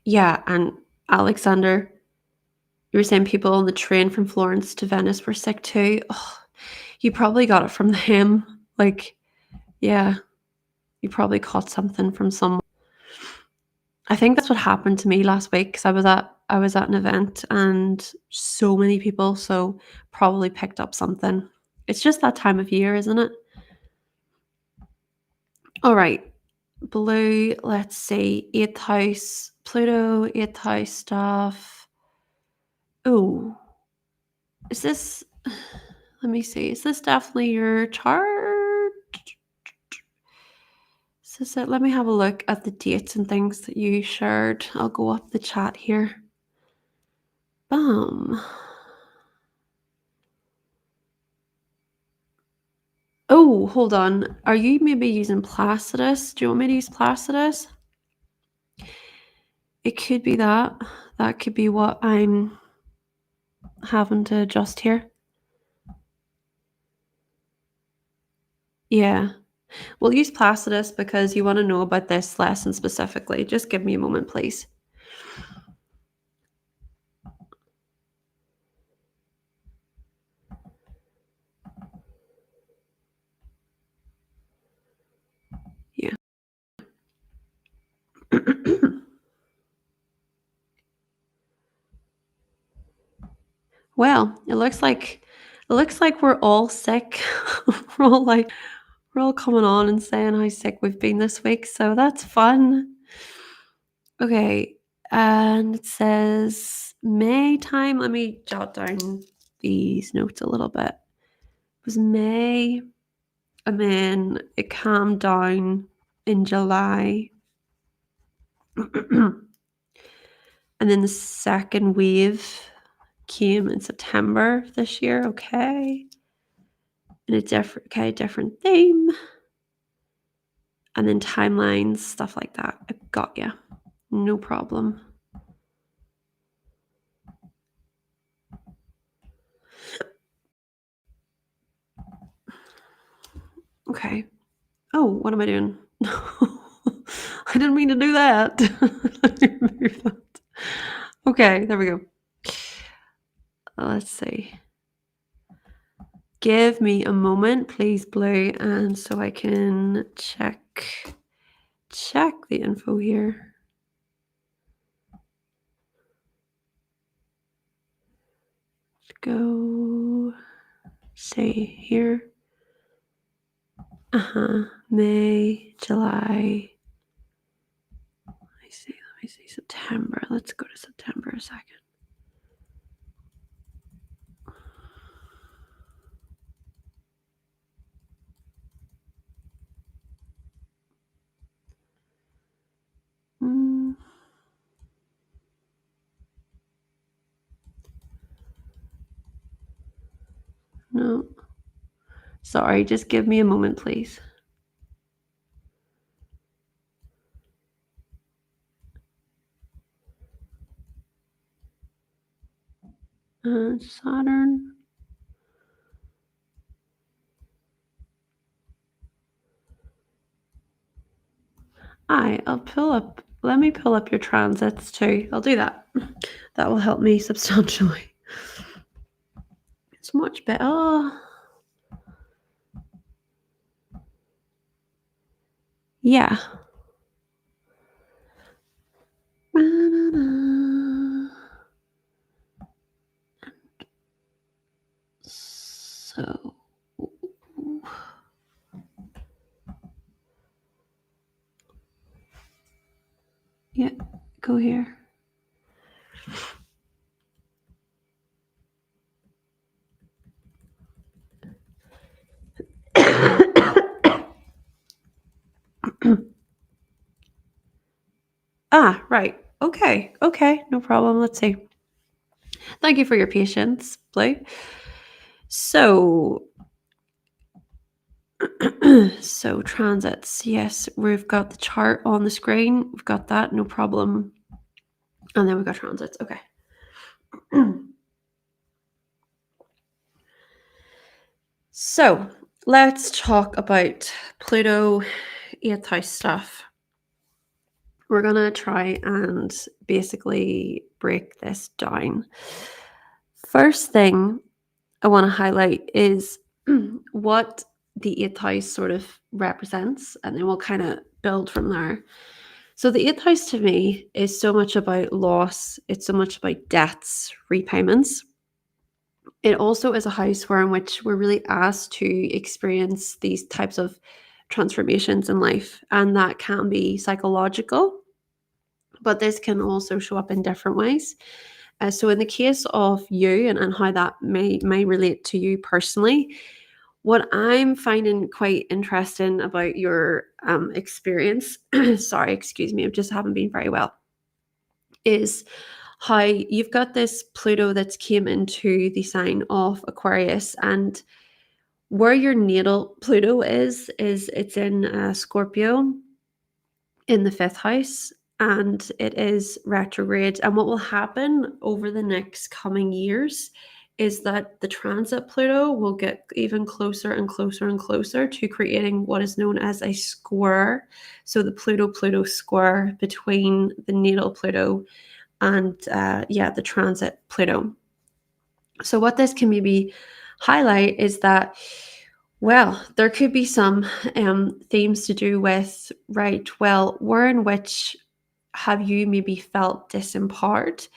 Yeah, and Alexander, you were saying people on the train from Florence to Venice were sick too. Oh, you probably got it from him. Like, yeah, you probably caught something from someone. I think that's what happened to me last week because I was at an event and so many people, so probably picked up something. It's just that time of year, isn't it? All right, Blue. Let's see, 8th house, Pluto, 8th house stuff. Oh, is this? Let me see. Is this definitely your chart? Is this it? Let me have a look at the dates and things that you shared. I'll go up the chat here. Bum. Oh, hold on. Are you maybe using Placidus? Do you want me to use Placidus? It could be that. That could be what I'm having to adjust here. Yeah. We'll use Placidus because you want to know about this lesson specifically. Just give me a moment, please. Well, it looks like we're all sick. We're all coming on and saying how sick we've been this week, so that's fun. Okay, and it says May time. Let me jot down these notes a little bit. It was May, and then it calmed down in July. And then the second wave came in September this year. Okay. And a different theme. And then timelines, stuff like that. I got you. No problem. Okay. Oh, what am I doing? I didn't mean to do that. Let me move that. Okay, there we go. Let's see. Give me a moment, please, Blue, and so I can check the info here. Let's go say here. May, July. Let me see September. Let's go to September a second. No. Sorry, just give me a moment, please. Saturn. Let me pull up your transits too. I'll do that. That will help me substantially. It's much better. Oh. Yeah. So yeah, go here. Right. Okay, no problem. Let's see. Thank you for your patience, Blue. So transits. Yes, we've got the chart on the screen. We've got that, no problem. And then we've got transits. Okay. So let's talk about Pluto 8th house stuff. We're going to try and basically break this down. First thing I want to highlight is what the 8th house sort of represents, and then we'll kind of build from there. So the 8th house to me is so much about loss. It's so much about debts, repayments. It also is a house where in which we're really asked to experience these types of transformations in life, and that can be psychological, but this can also show up in different ways. So in the case of you and how that may relate to you personally, what I'm finding quite interesting about your experience, sorry, excuse me, I just haven't been very well, is how you've got this Pluto that's came into the sign of Aquarius, and where your natal Pluto is it's in Scorpio in the 5th house, and it is retrograde. And what will happen over the next coming years is that the transit Pluto will get even closer and closer and closer to creating what is known as a square. So the Pluto square between the natal Pluto and the transit Pluto. So what this can maybe highlight is that, well, there could be some themes to do with, right, well, where in which have you maybe felt disempowered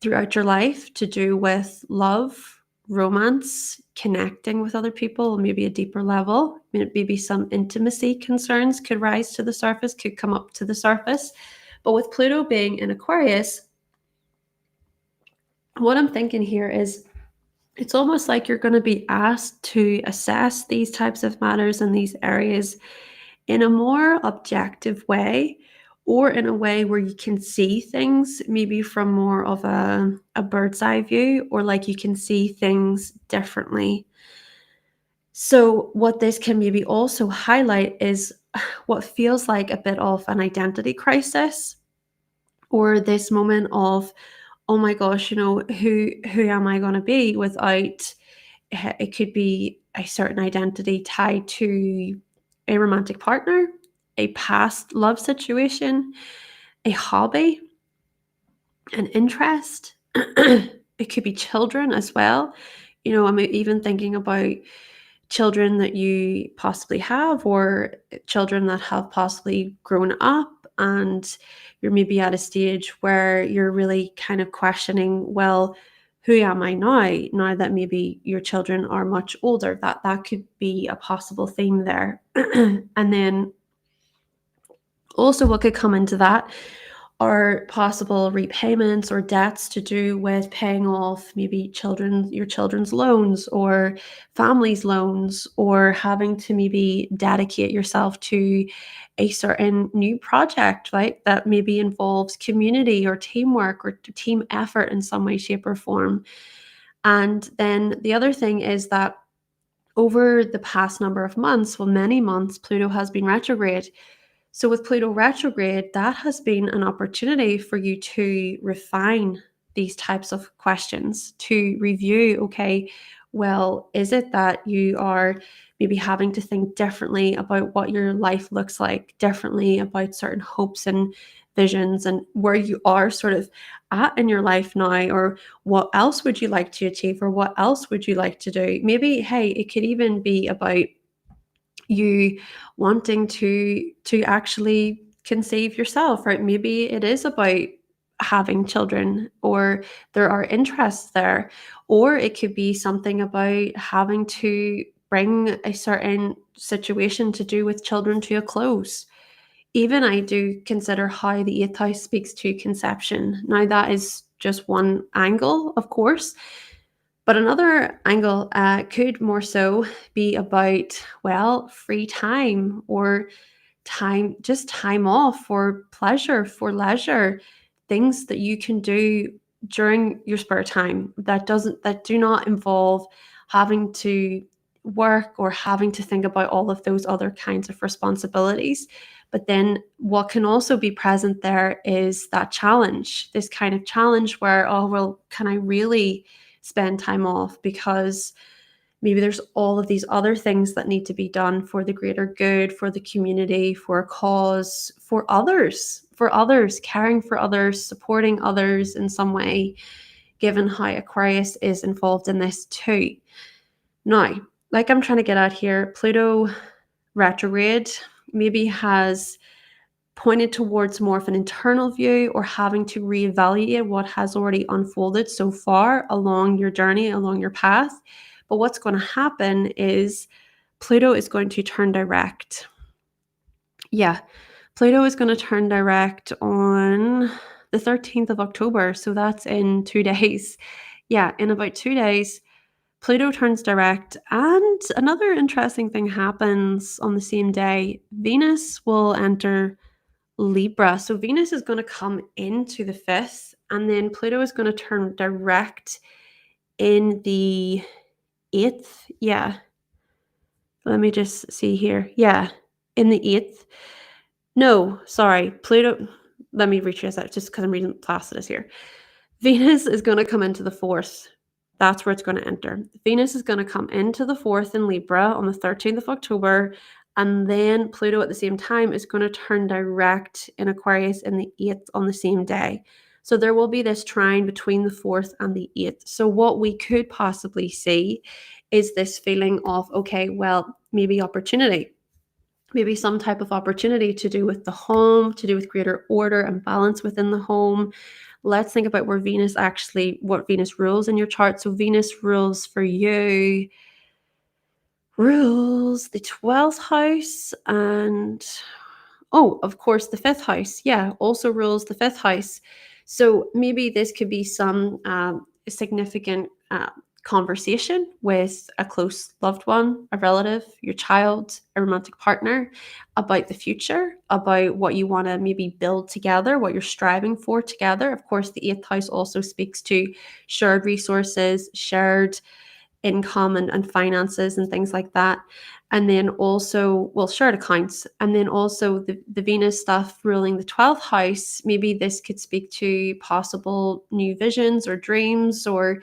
throughout your life to do with love, romance, connecting with other people, maybe a deeper level. Maybe some intimacy concerns could rise to the surface, could come up to the surface. But with Pluto being in Aquarius, what I'm thinking here is it's almost like you're going to be asked to assess these types of matters and these areas in a more objective way, or in a way where you can see things maybe from more of a bird's eye view, or like you can see things differently. So what this can maybe also highlight is what feels like a bit of an identity crisis, or this moment of, oh my gosh, who am I going to be without, it could be a certain identity tied to a romantic partner, a past love situation, a hobby, an interest. It could be children as well. I'm even thinking about children that you possibly have, or children that have possibly grown up, and you're maybe at a stage where you're really kind of questioning, well, who am I now that maybe your children are much older? That could be a possible theme there. And then also what could come into that are possible repayments or debts to do with paying off maybe your children's loans, or family's loans, or having to maybe dedicate yourself to a certain new project, right? That maybe involves community or teamwork or team effort in some way, shape, or form. And then the other thing is that over the past number of months, well, many months, Pluto has been retrograde. So with Pluto retrograde, that has been an opportunity for you to refine these types of questions, to review, okay, well, is it that you are maybe having to think differently about what your life looks like, differently about certain hopes and visions, and where you are sort of at in your life now, or what else would you like to achieve, or what else would you like to do? Maybe, hey, it could even be about you wanting to actually conceive yourself, right? Maybe it is about having children, or there are interests there, or it could be something about having to bring a certain situation to do with children to a close. Even I do consider how the eighth house speaks to conception. Now, that is just one angle, of course, but another angle could more so be about, well, free time, or time off for pleasure, for leisure, things that you can do during your spare time that do not involve having to work, or having to think about all of those other kinds of responsibilities. But then what can also be present there is that challenge, this kind of challenge where, oh, well, can I really spend time off? Because maybe there's all of these other things that need to be done for the greater good, for the community, for a cause, for others, caring for others, supporting others in some way, given how Aquarius is involved in this too. Now, like I'm trying to get at here, Pluto retrograde maybe has pointed towards more of an internal view, or having to reevaluate what has already unfolded so far along your journey, along your path. But what's going to happen is Pluto is going to turn direct. Yeah, Pluto is going to turn direct on the 13th of October. So that's in 2 days. Yeah, in about 2 days, Pluto turns direct. And another interesting thing happens on the same day. Venus will enter Libra. So Venus is going to come into the 5th, and then Pluto is going to turn direct in the 8th. Yeah. Let me just see here. Yeah, in the 8th. No, sorry. Pluto. Let me retrace that just because I'm reading Placidus here. Venus is going to come into the 4th. That's where it's going to enter. Venus is going to come into the 4th in Libra on the 13th of October. And then Pluto at the same time is going to turn direct in Aquarius in the 8th on the same day. So there will be this trine between the 4th and the 8th. So what we could possibly see is this feeling of, okay, well, maybe opportunity. maybe some type of opportunity to do with the home, to do with greater order and balance within the home. Let's think about what Venus rules in your chart. So Venus rules for you, rules the 12th house and, oh, of course, the fifth house. Yeah, also rules the fifth house. So maybe this could be some significant conversation with a close loved one, a relative, your child, a romantic partner about the future, about what you want to maybe build together, what you're striving for together. Of course, the eighth house also speaks to shared resources, shared income and finances and things like that. And then also, well, shared accounts. And then also the Venus stuff ruling the 12th house. Maybe this could speak to possible new visions or dreams, or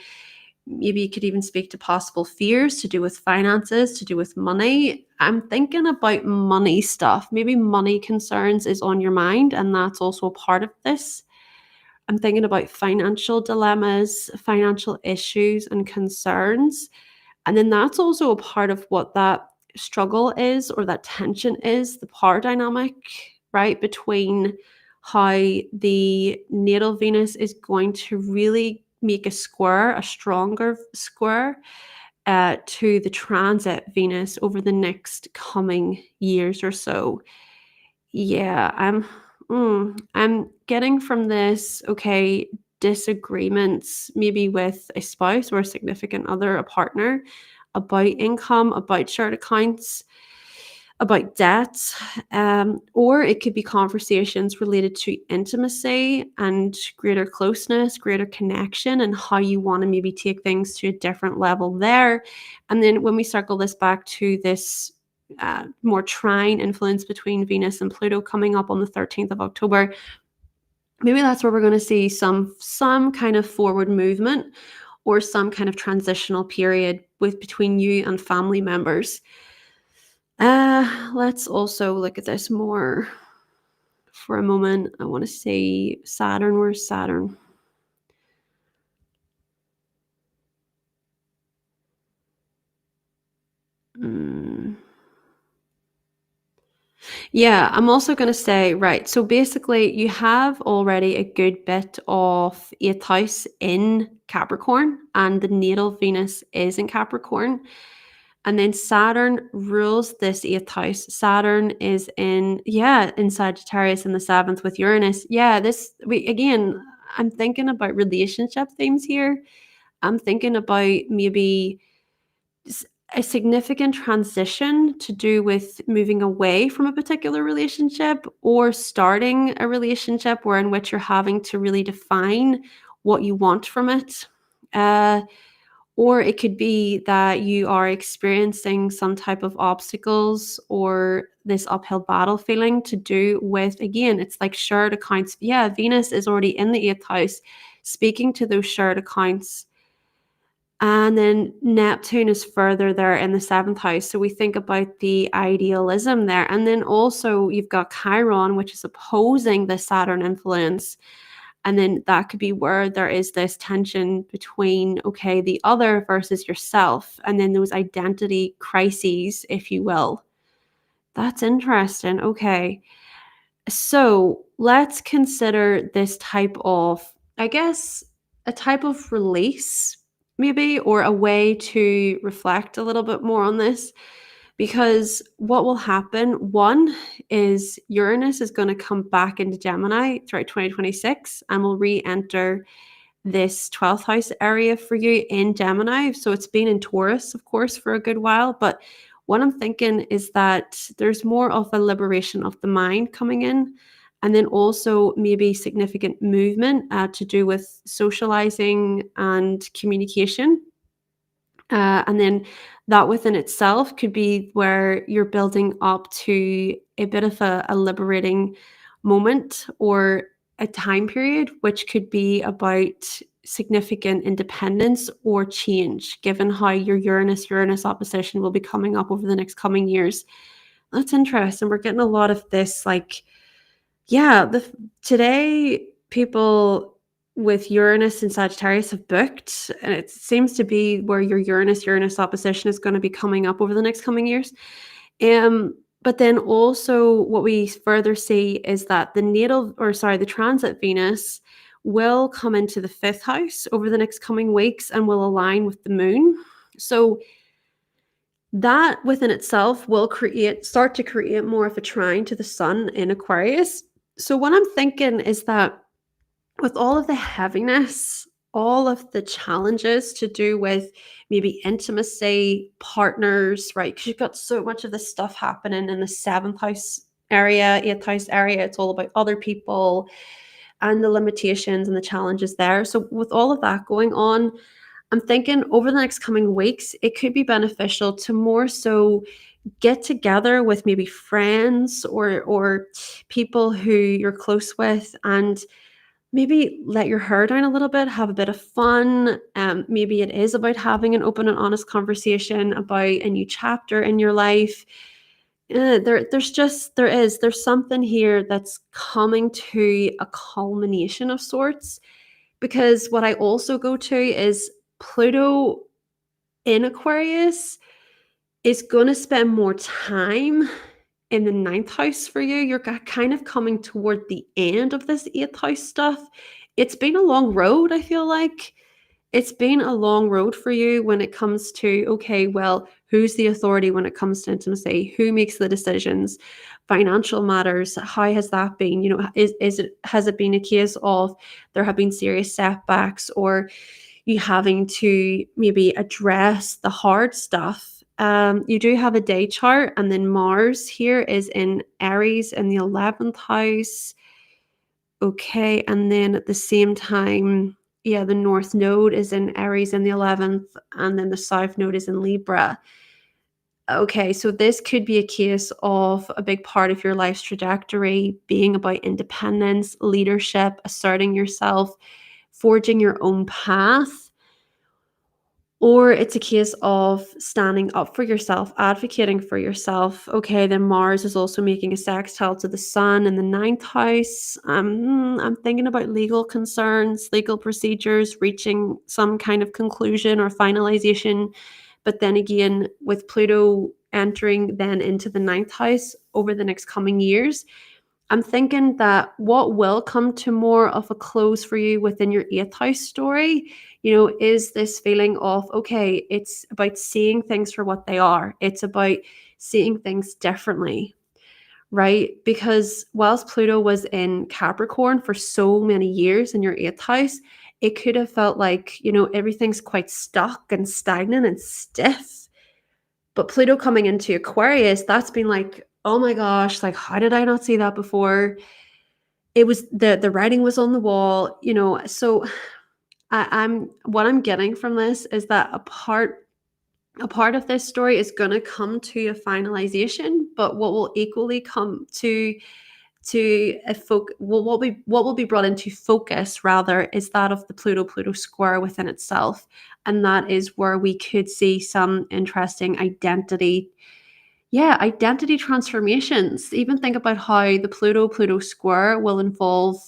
maybe it could even speak to possible fears to do with finances, to do with money. I'm thinking about money stuff. Maybe money concerns is on your mind, and that's also a part of this. I'm thinking about financial dilemmas, financial issues, and concerns. And then that's also a part of what that struggle is, or that tension is, the power dynamic, right? Between how the natal Venus is going to really make a square, a stronger square, to the transit Venus over the next coming years or so. Yeah, I'm getting from this, okay, disagreements maybe with a spouse or a significant other, a partner, about income, about shared accounts, about debts, or it could be conversations related to intimacy and greater closeness, greater connection, and how you want to maybe take things to a different level there. And then when we circle this back to this more trine influence between Venus and Pluto coming up on the 13th of October, maybe that's where we're going to see some kind of forward movement or some kind of transitional period with between you and family members. Let's also look at this more for a moment. I want to see Saturn. Where's Saturn? Mm. Yeah, I'm also going to say, right, so basically you have already a good bit of eighth house in Capricorn, and the natal Venus is in Capricorn. And then Saturn rules this eighth house. Saturn is in Sagittarius in the seventh with Uranus. Yeah, I'm thinking about relationship themes here. I'm thinking about maybe a significant transition to do with moving away from a particular relationship, or starting a relationship where in which you're having to really define what you want from it. Or it could be that you are experiencing some type of obstacles or this uphill battle feeling to do with, again, it's like shared accounts. Yeah, Venus is already in the eighth house, speaking to those shared accounts. And then Neptune is further there in the seventh house. So we think about the idealism there. And then also you've got Chiron, which is opposing the Saturn influence. And then that could be where there is this tension between, okay, the other versus yourself. And then those identity crises, if you will. That's interesting. Okay. So let's consider this type of, I guess, a type of release, maybe, or a way to reflect a little bit more on this. Because what will happen, one, is Uranus is going to come back into Gemini throughout 2026 and will re enter this 12th house area for you in Gemini. So it's been in Taurus, of course, for a good while. But what I'm thinking is that there's more of a liberation of the mind coming in. And then also maybe significant movement to do with socializing and communication. And then that within itself could be where you're building up to a bit of a liberating moment or a time period, which could be about significant independence or change, given how your Uranus opposition will be coming up over the next coming years. That's interesting. We're getting a lot of this, like, yeah, today people with Uranus and Sagittarius have booked, and it seems to be where your Uranus opposition is going to be coming up over the next coming years. But then also what we further see is that the transit Venus will come into the fifth house over the next coming weeks and will align with the moon. So that within itself will start to create more of a trine to the sun in Aquarius. So what I'm thinking is that with all of the heaviness, all of the challenges to do with maybe intimacy, partners, right? Because you've got so much of this stuff happening in the seventh house area, eighth house area. It's all about other people and the limitations and the challenges there. So, with all of that going on, I'm thinking over the next coming weeks, it could be beneficial to more so get together with maybe friends or people who you're close with and maybe let your hair down a little bit, have a bit of fun. Maybe it is about having an open and honest conversation about a new chapter in your life. There's something here that's coming to a culmination of sorts. Because what I also go to is Pluto in Aquarius is going to spend more time in the ninth house for you. You're kind of coming toward the end of this eighth house stuff. It's been a long road, I feel like. It's been a long road for you when it comes to, okay, well, who's the authority when it comes to intimacy? Who makes the decisions? Financial matters. How has that been? Has it been a case of there have been serious setbacks or you having to maybe address the hard stuff? You do have a day chart, and then Mars here is in Aries in the 11th house. Okay, and then at the same time, yeah, the North Node is in Aries in the 11th, and then the South Node is in Libra. Okay, so this could be a case of a big part of your life's trajectory being about independence, leadership, asserting yourself, forging your own path. Or it's a case of standing up for yourself, advocating for yourself. Okay, then Mars is also making a sextile to the Sun in the ninth house. I'm thinking about legal concerns, legal procedures, reaching some kind of conclusion or finalization. But then again, with Pluto entering then into the ninth house over the next coming years, I'm thinking that what will come to more of a close for you within your eighth house story, is this feeling of, okay, it's about seeing things for what they are. It's about seeing things differently, right? Because whilst Pluto was in Capricorn for so many years in your eighth house, it could have felt like, everything's quite stuck and stagnant and stiff. But Pluto coming into Aquarius, that's been like, oh my gosh, like, how did I not see that before? It was the writing was on the wall, so I'm what I'm getting from this is that a part of this story is going to come to a finalization, but what will equally come to a what will be brought into focus rather is that of the Pluto square within itself, and that is where we could see some interesting identity transformations. Even think about how the Pluto square will involve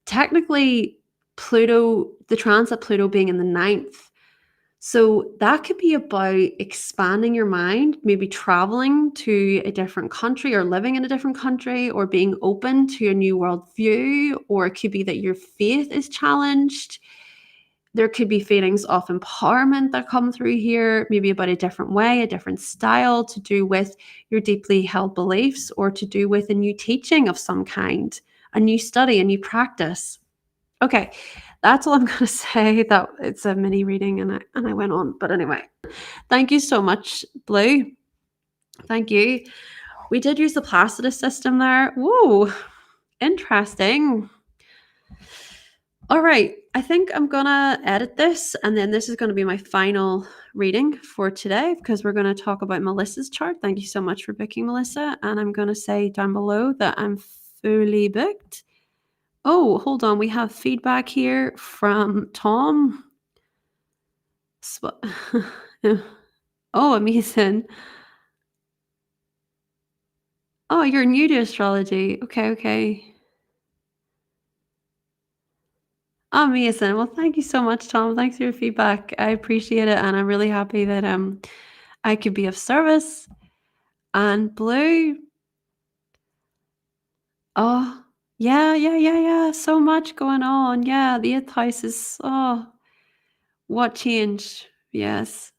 technically the transit Pluto being in the ninth. So that could be about expanding your mind, maybe traveling to a different country or living in a different country or being open to a new worldview, or it could be that your faith is challenged. There could be feelings of empowerment that come through here, maybe about a different way, a different style to do with your deeply held beliefs or to do with a new teaching of some kind, a new study, a new practice. Okay, that's all I'm going to say. That it's a mini reading and I went on. But anyway, thank you so much, Blue. Thank you. We did use the Placidus system there. Whoa, interesting. All right, I think I'm gonna edit this and then this is going to be my final reading for today because we're going to talk about Melissa's chart. Thank you so much for booking, Melissa. And I'm going to say down below that I'm fully booked. Oh, hold on. We have feedback here from Tom. Oh, amazing. Oh, you're new to astrology. Okay. Amazing. Well, thank you so much, Tom. Thanks for your feedback. I appreciate it, and I'm really happy that I could be of service. And blue. Oh, yeah. So much going on. Yeah, the 8th house is, what change? Yes.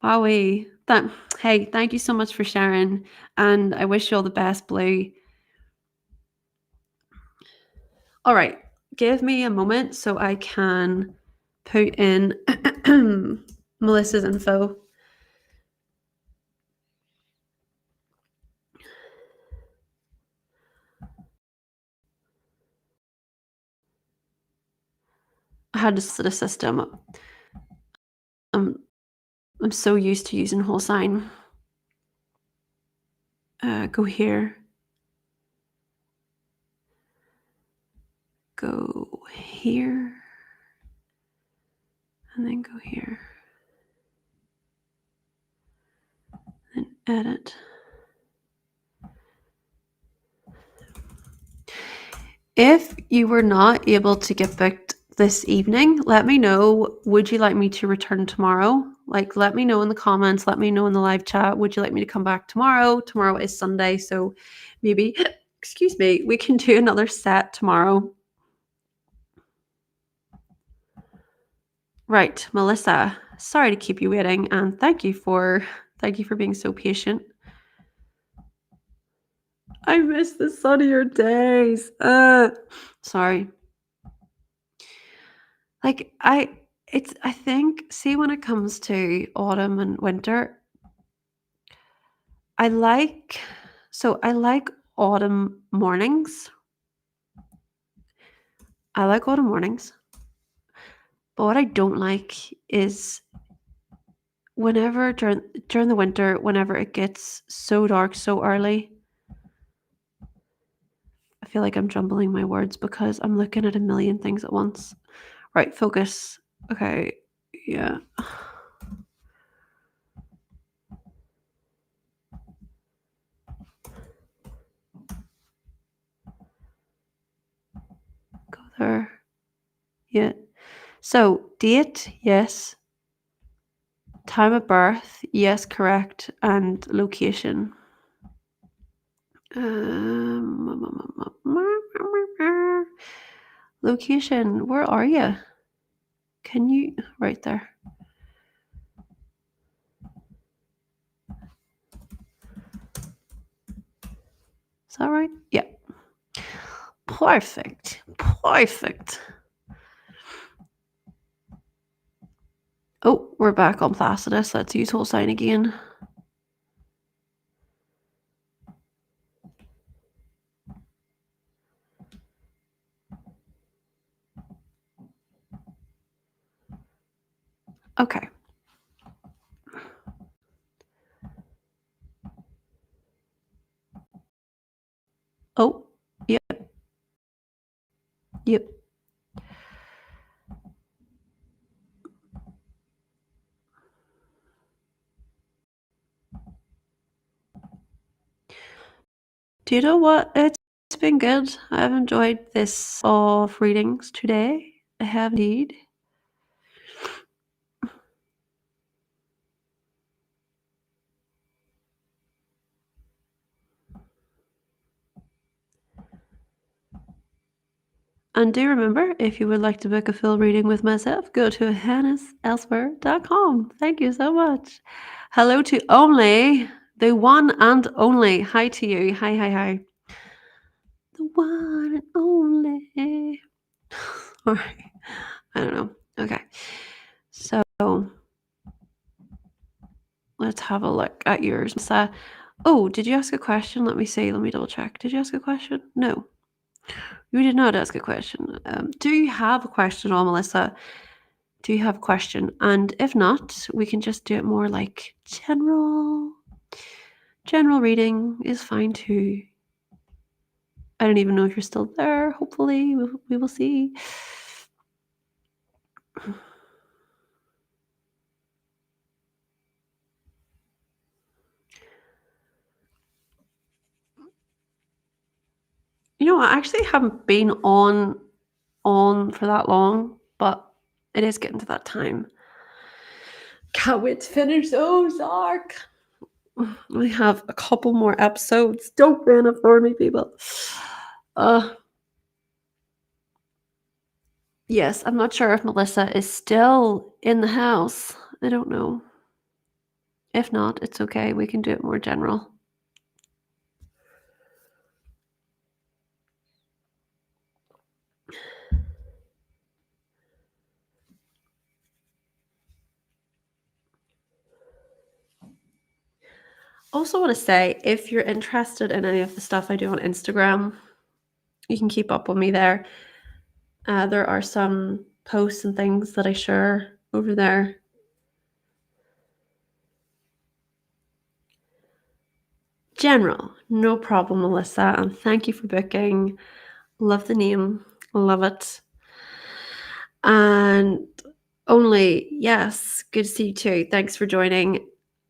Wowee. Hey, thank you so much for sharing, and I wish you all the best, Blue. All right, give me a moment so I can put in Melissa's info. I had to set a system. I'm so used to using whole sign. Go here. Go here. And then go here. And edit. If you were not able to get booked this evening, let me know. Would you like me to return tomorrow? Like, let me know in the comments. Let me know in the live chat. Would you like me to come back tomorrow? Tomorrow is Sunday, so maybe, excuse me, we can do another set tomorrow. Right, Melissa. Sorry to keep you waiting, and thank you for being so patient. I miss the sunnier days. Sorry. Like I think, see, when it comes to autumn and winter, I like autumn mornings. I like autumn mornings. But what I don't like is whenever during the winter, whenever it gets so dark so early. I feel like I'm jumbling my words because I'm looking at a million things at once. Right, focus. Okay, yeah. Go there. Yeah. So, date, yes. Time of birth, yes, correct. And location. Location, where are you? Can you, right there. Is that right? Yeah. Perfect. Oh, we're back on Placidus. Let's use whole sign again. Okay. Oh, yep. Yep. Do you know what? It's been good. I've enjoyed this of readings today. I have indeed. And do remember, if you would like to book a full reading with myself, go to hannahselsewhere.com. Thank you so much. Hello to Only, the one and only. Hi to you. Hi. The one and only. All right. I don't know. Okay. So let's have a look at yours. Oh, did you ask a question? Let me see. Let me double check. Did you ask a question? No. You did not ask a question. Do you have a question, Melissa? Do you have a question? And if not, we can just do it more like general reading is fine too. I don't even know if you're still there. Hopefully, we will see. You know, I actually haven't been on for that long, but it is getting to that time. Can't wait to finish Ozark. I have a couple more episodes. Don't ruin it for me, people. Uh, yes, I'm not sure if Melissa is still in the house. I don't know. If not, it's okay. We can do it more general. Also want to say, if you're interested in any of the stuff I do on Instagram, you can keep up with me there. There are some posts and things that I share over there. General, no problem, Melissa, and thank you for booking. Love the name, love it. And only, yes, good to see you too. Thanks for joining.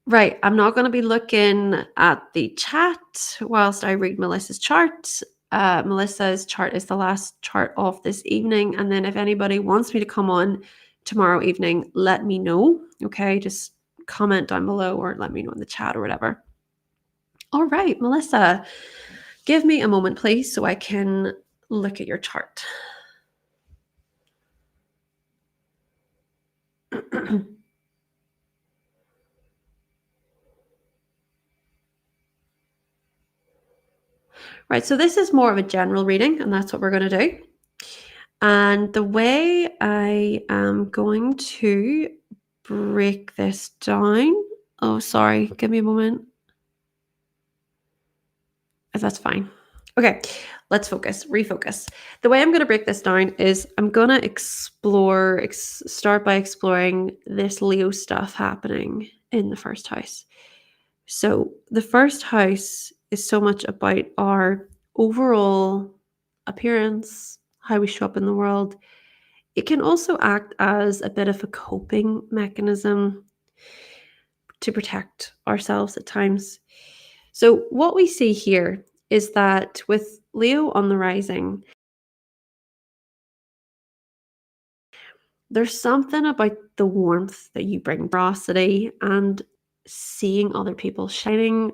Right, I'm not going to be looking at the chat whilst I read Melissa's chart. Melissa's chart is the last chart of this evening. And then if anybody wants me to come on tomorrow evening, let me know. Okay, just comment down below or let me know in the chat or whatever. All right, Melissa, give me a moment, please, so I can look at your chart. Right, so this is more of a general reading, and that's what we're going to do. And the way I am going to break this down. Oh, sorry, give me a moment. That's fine. Okay, let's refocus. The way I'm going to break this down is I'm going to start by exploring this Leo stuff happening in the first house. So the first house is so much about our overall appearance, how we show up in the world. It can also act as a bit of a coping mechanism to protect ourselves at times. So what we see here is that with Leo on the rising, there's something about the warmth that you bring, generosity, and seeing other people shining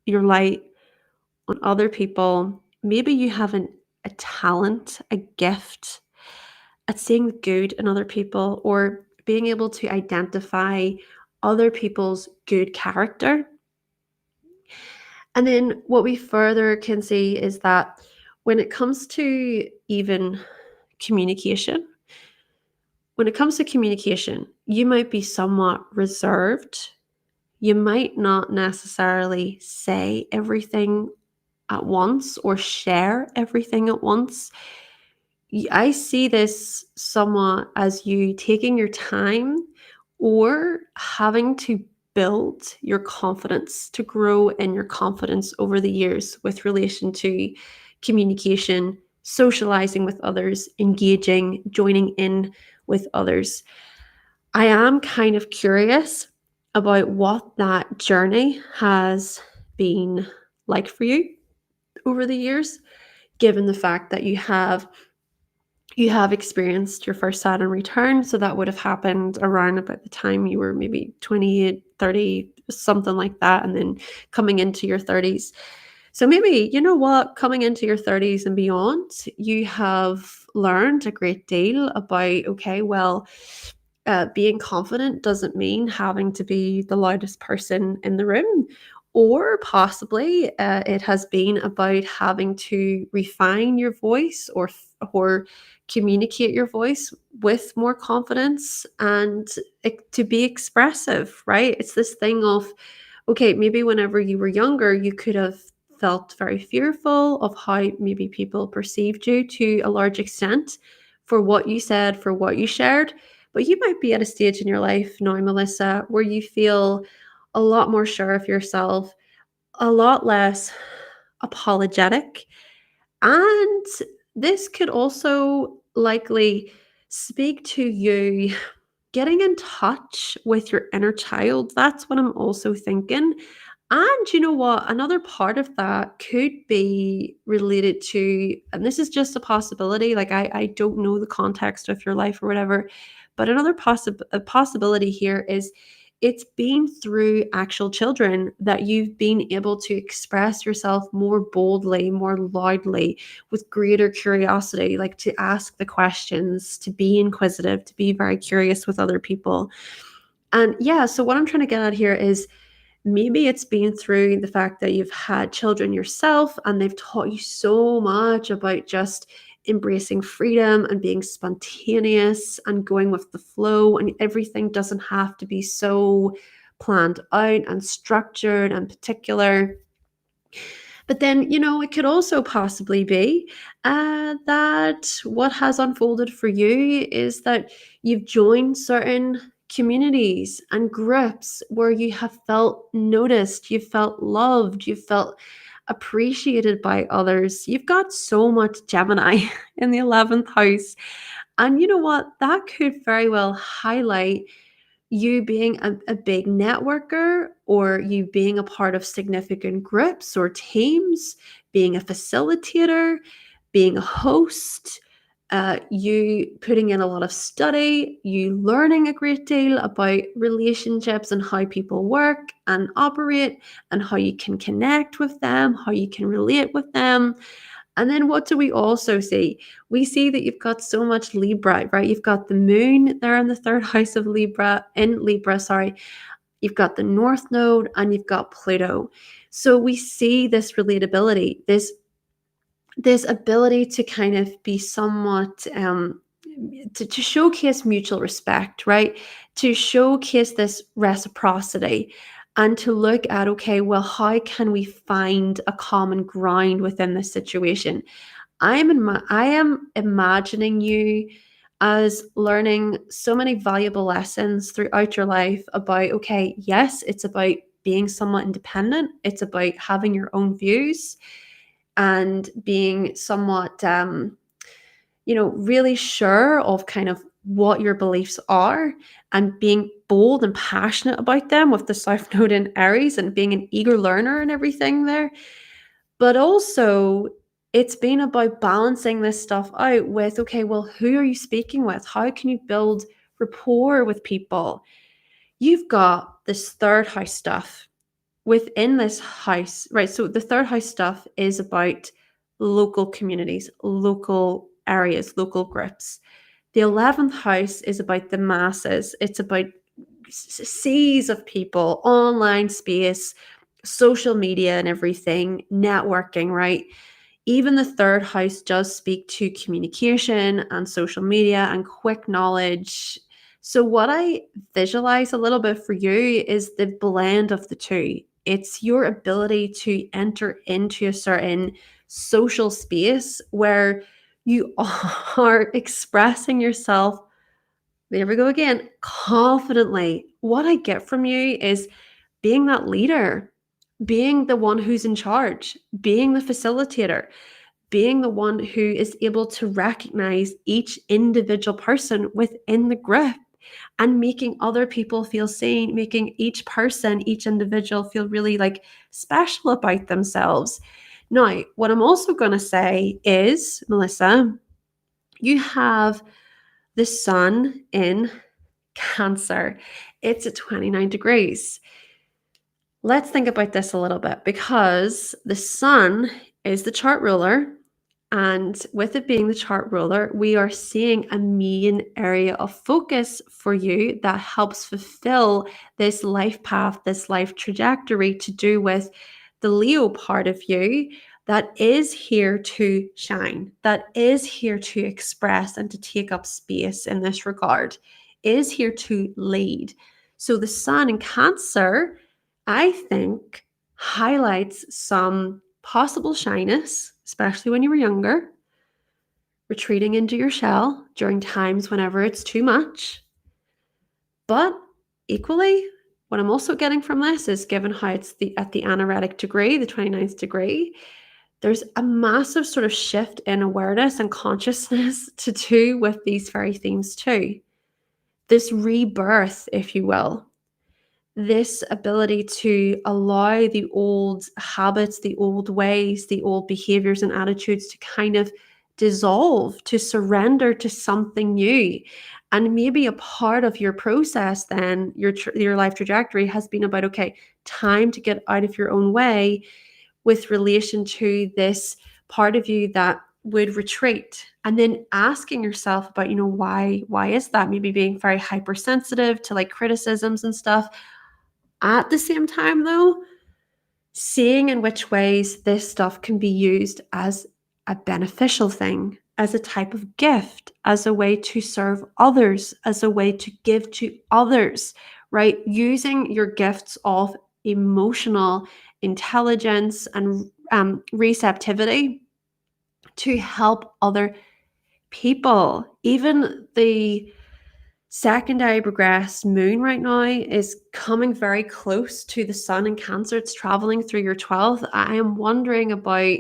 your light on other people. Maybe you have a talent, a gift at seeing the good in other people or being able to identify other people's good character. And then what we further can see is that when it comes to even communication, you might be somewhat reserved. You might not necessarily say everything at once or share everything at once. I see this somewhat as you taking your time or having to build your confidence, to grow in your confidence over the years with relation to communication, socializing with others, engaging, joining in with others. I am kind of curious about what that journey has been like for you over the years, given the fact that you have experienced your first Saturn return. So that would have happened around about the time you were maybe 28, 30, something like that, and then coming into your 30s. So maybe, you know what, coming into your 30s and beyond, you have learned a great deal about, okay, well, being confident doesn't mean having to be the loudest person in the room. Or possibly it has been about having to refine your voice or communicate your voice with more confidence and to be expressive, right? It's this thing of, okay, maybe whenever you were younger, you could have felt very fearful of how maybe people perceived you to a large extent for what you said, for what you shared. But you might be at a stage in your life now, Melissa, where you feel a lot more sure of yourself, a lot less apologetic. And this could also likely speak to you getting in touch with your inner child. That's what I'm also thinking. And you know what? Another part of that could be related to, and this is just a possibility, like I don't know the context of your life or whatever, but another possibility here is it's been through actual children that you've been able to express yourself more boldly, more loudly, with greater curiosity, like to ask the questions, to be inquisitive, to be very curious with other people. And yeah, so what I'm trying to get at here is maybe it's been through the fact that you've had children yourself and they've taught you so much about just embracing freedom and being spontaneous and going with the flow, and everything doesn't have to be so planned out and structured and particular. But then, it could also possibly be that what has unfolded for you is that you've joined certain communities and groups where you have felt noticed, you felt loved, you felt appreciated by others. You've got so much Gemini in the 11th house. And you know what? That could very well highlight you being a big networker, or you being a part of significant groups or teams, being a facilitator, being a host, you putting in a lot of study, you learning a great deal about relationships and how people work and operate, and how you can connect with them, how you can relate with them. And then what do we also see? We see that you've got so much Libra, right? You've got the moon there in the third house of Libra, in Libra, sorry. You've got the North Node and you've got Pluto. So we see this relatability, this ability to kind of be somewhat to showcase mutual respect, right? To showcase this reciprocity, and to look at, okay, well, how can we find a common ground within this situation? I am imagining you as learning so many valuable lessons throughout your life about, okay, yes, it's about being somewhat independent. It's about having your own views and being somewhat, really sure of kind of what your beliefs are, and being bold and passionate about them with the South Node in Aries, and being an eager learner and everything there. But also, it's been about balancing this stuff out with, okay, well, who are you speaking with? How can you build rapport with people? You've got this third house stuff within this house, right? So the third house stuff is about local communities, local areas, local groups. The 11th house is about the masses. It's about seas of people, online space, social media and everything, networking, right? Even the third house does speak to communication and social media and quick knowledge. So, what I visualize a little bit for you is the blend of the two. It's your ability to enter into a certain social space where you are expressing yourself, there we go again, confidently. What I get from you is being that leader, being the one who's in charge, being the facilitator, being the one who is able to recognize each individual person within the group, and making other people feel seen, making each person, each individual feel really like special about themselves. Now, what I'm also going to say is, Melissa, you have the sun in Cancer. It's at 29 degrees. Let's think about this a little bit, because the sun is the chart ruler. And with it being the chart ruler, we are seeing a main area of focus for you that helps fulfill this life path, this life trajectory, to do with the Leo part of you that is here to shine, that is here to express and to take up space in this regard, is here to lead. So the sun in Cancer, I think, highlights some possible shyness, especially when you were younger, retreating into your shell during times whenever it's too much. But equally, what I'm also getting from this is, given how it's at the anaretic degree, the 29th degree, there's a massive sort of shift in awareness and consciousness to do with these very themes too. This rebirth, if you will, this ability to allow the old habits, the old ways, the old behaviors and attitudes to kind of dissolve, to surrender to something new. And maybe a part of your process then, your life trajectory has been about, okay, time to get out of your own way with relation to this part of you that would retreat, and then asking yourself about, why is that? Maybe being very hypersensitive to like criticisms and stuff. At the same time though, seeing in which ways this stuff can be used as a beneficial thing, as a type of gift, as a way to serve others, as a way to give to others, right? Using your gifts of emotional intelligence and receptivity to help other people. Even the secondary progressed moon right now is coming very close to the sun in Cancer. It's traveling through your 12th. I am wondering about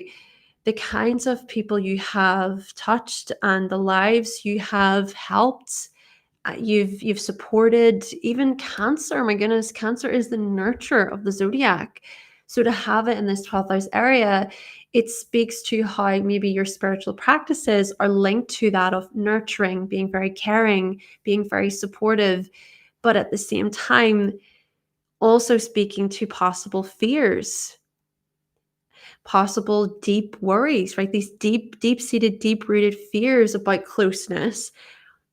the kinds of people you have touched and the lives you have helped. You've supported. Even Cancer. My goodness, Cancer is the nurturer of the zodiac. So to have it in this 12th house area, it speaks to how maybe your spiritual practices are linked to that of nurturing, being very caring, being very supportive, but at the same time, also speaking to possible fears, possible deep worries, right? These deep-seated, deep-rooted fears about closeness.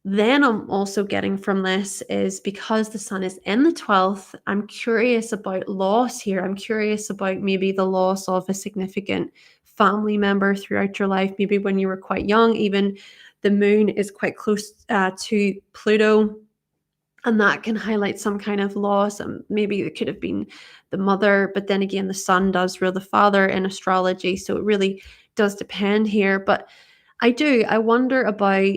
Then I'm also getting from this is because the sun is in the 12th, I'm curious about loss here. I'm curious about maybe the loss of a significant family member throughout your life, maybe when you were quite young. Even the moon is quite close to Pluto, and that can highlight some kind of loss. And maybe it could have been the mother, but then again, the sun does rule the father in astrology, so it really does depend here. But I wonder about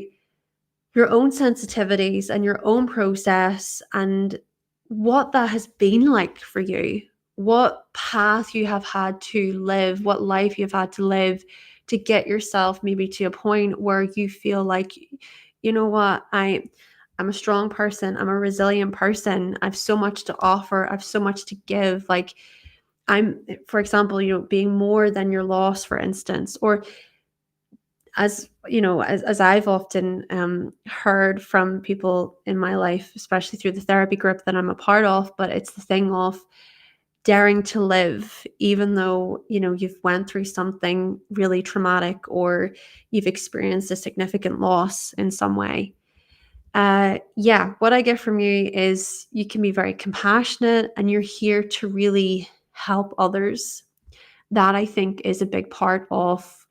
your own sensitivities and your own process and what that has been like for you, what path you have had to live, what life you've had to live to get yourself maybe to a point where you feel like, you know what, I'm a strong person, I'm a resilient person, I've so much to offer, I've so much to give. Like, I'm, for example, being more than your loss, for instance, or as you know, as I've often heard from people in my life, especially through the therapy group that I'm a part of, but it's the thing of daring to live, even though, you've went through something really traumatic or you've experienced a significant loss in some way. Yeah, what I get from you is you can be very compassionate and you're here to really help others. That I think is a big part of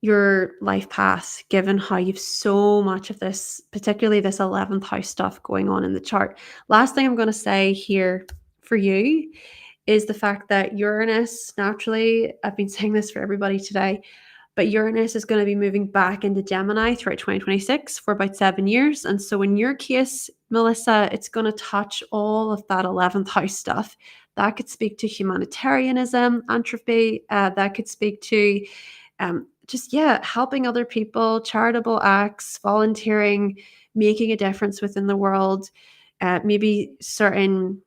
your life path, given how you've so much of this, particularly this 11th house stuff going on in the chart. Last thing I'm going to say here for you is the fact that Uranus, naturally, I've been saying this for everybody today, but Uranus is going to be moving back into Gemini throughout 2026 for about 7 years. And so in your case, Melissa, it's going to touch all of that 11th house stuff. That could speak to humanitarianism, entropy, that could speak to just, yeah, helping other people, charitable acts, volunteering, making a difference within the world. Maybe certain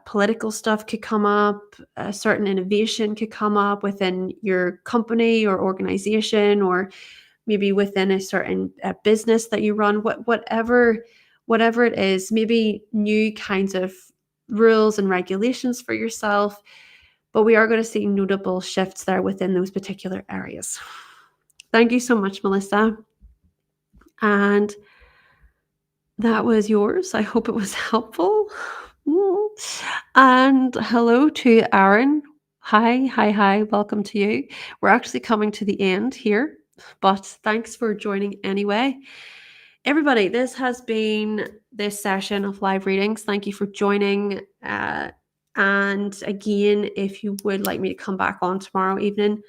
political stuff could come up, a certain innovation could come up within your company or organization, or maybe within a certain business that you run, whatever it is, maybe new kinds of rules and regulations for yourself. But we are going to see notable shifts there within those particular areas. Thank you so much, Melissa. And that was yours. I hope it was helpful. And hello to Aaron. Hi. Welcome to you. We're actually coming to the end here, but thanks for joining anyway. Everybody, this has been this session of live readings. Thank you for joining. And again, if you would like me to come back on tomorrow evening,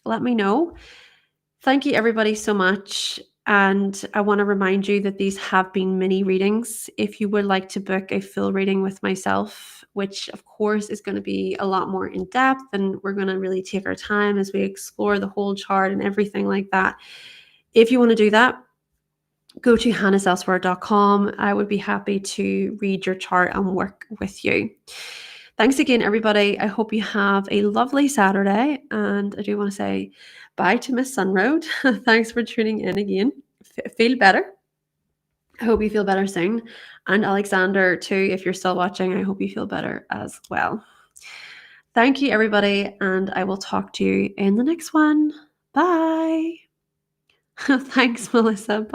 let me know. Thank you, everybody, so much. And I want to remind you that these have been mini readings. If you would like to book a full reading with myself, which of course is going to be a lot more in depth, and we're going to really take our time as we explore the whole chart and everything like that. If you want to do that, go to hannahselsewhere.com. I would be happy to read your chart and work with you. Thanks again, everybody. I hope you have a lovely Saturday. And I do want to say bye to Miss Sunroad. Thanks for tuning in again. Feel better. I hope you feel better soon. And Alexander, too, if you're still watching, I hope you feel better as well. Thank you, everybody, and I will talk to you in the next one. Bye. Thanks, Melissa. Bye.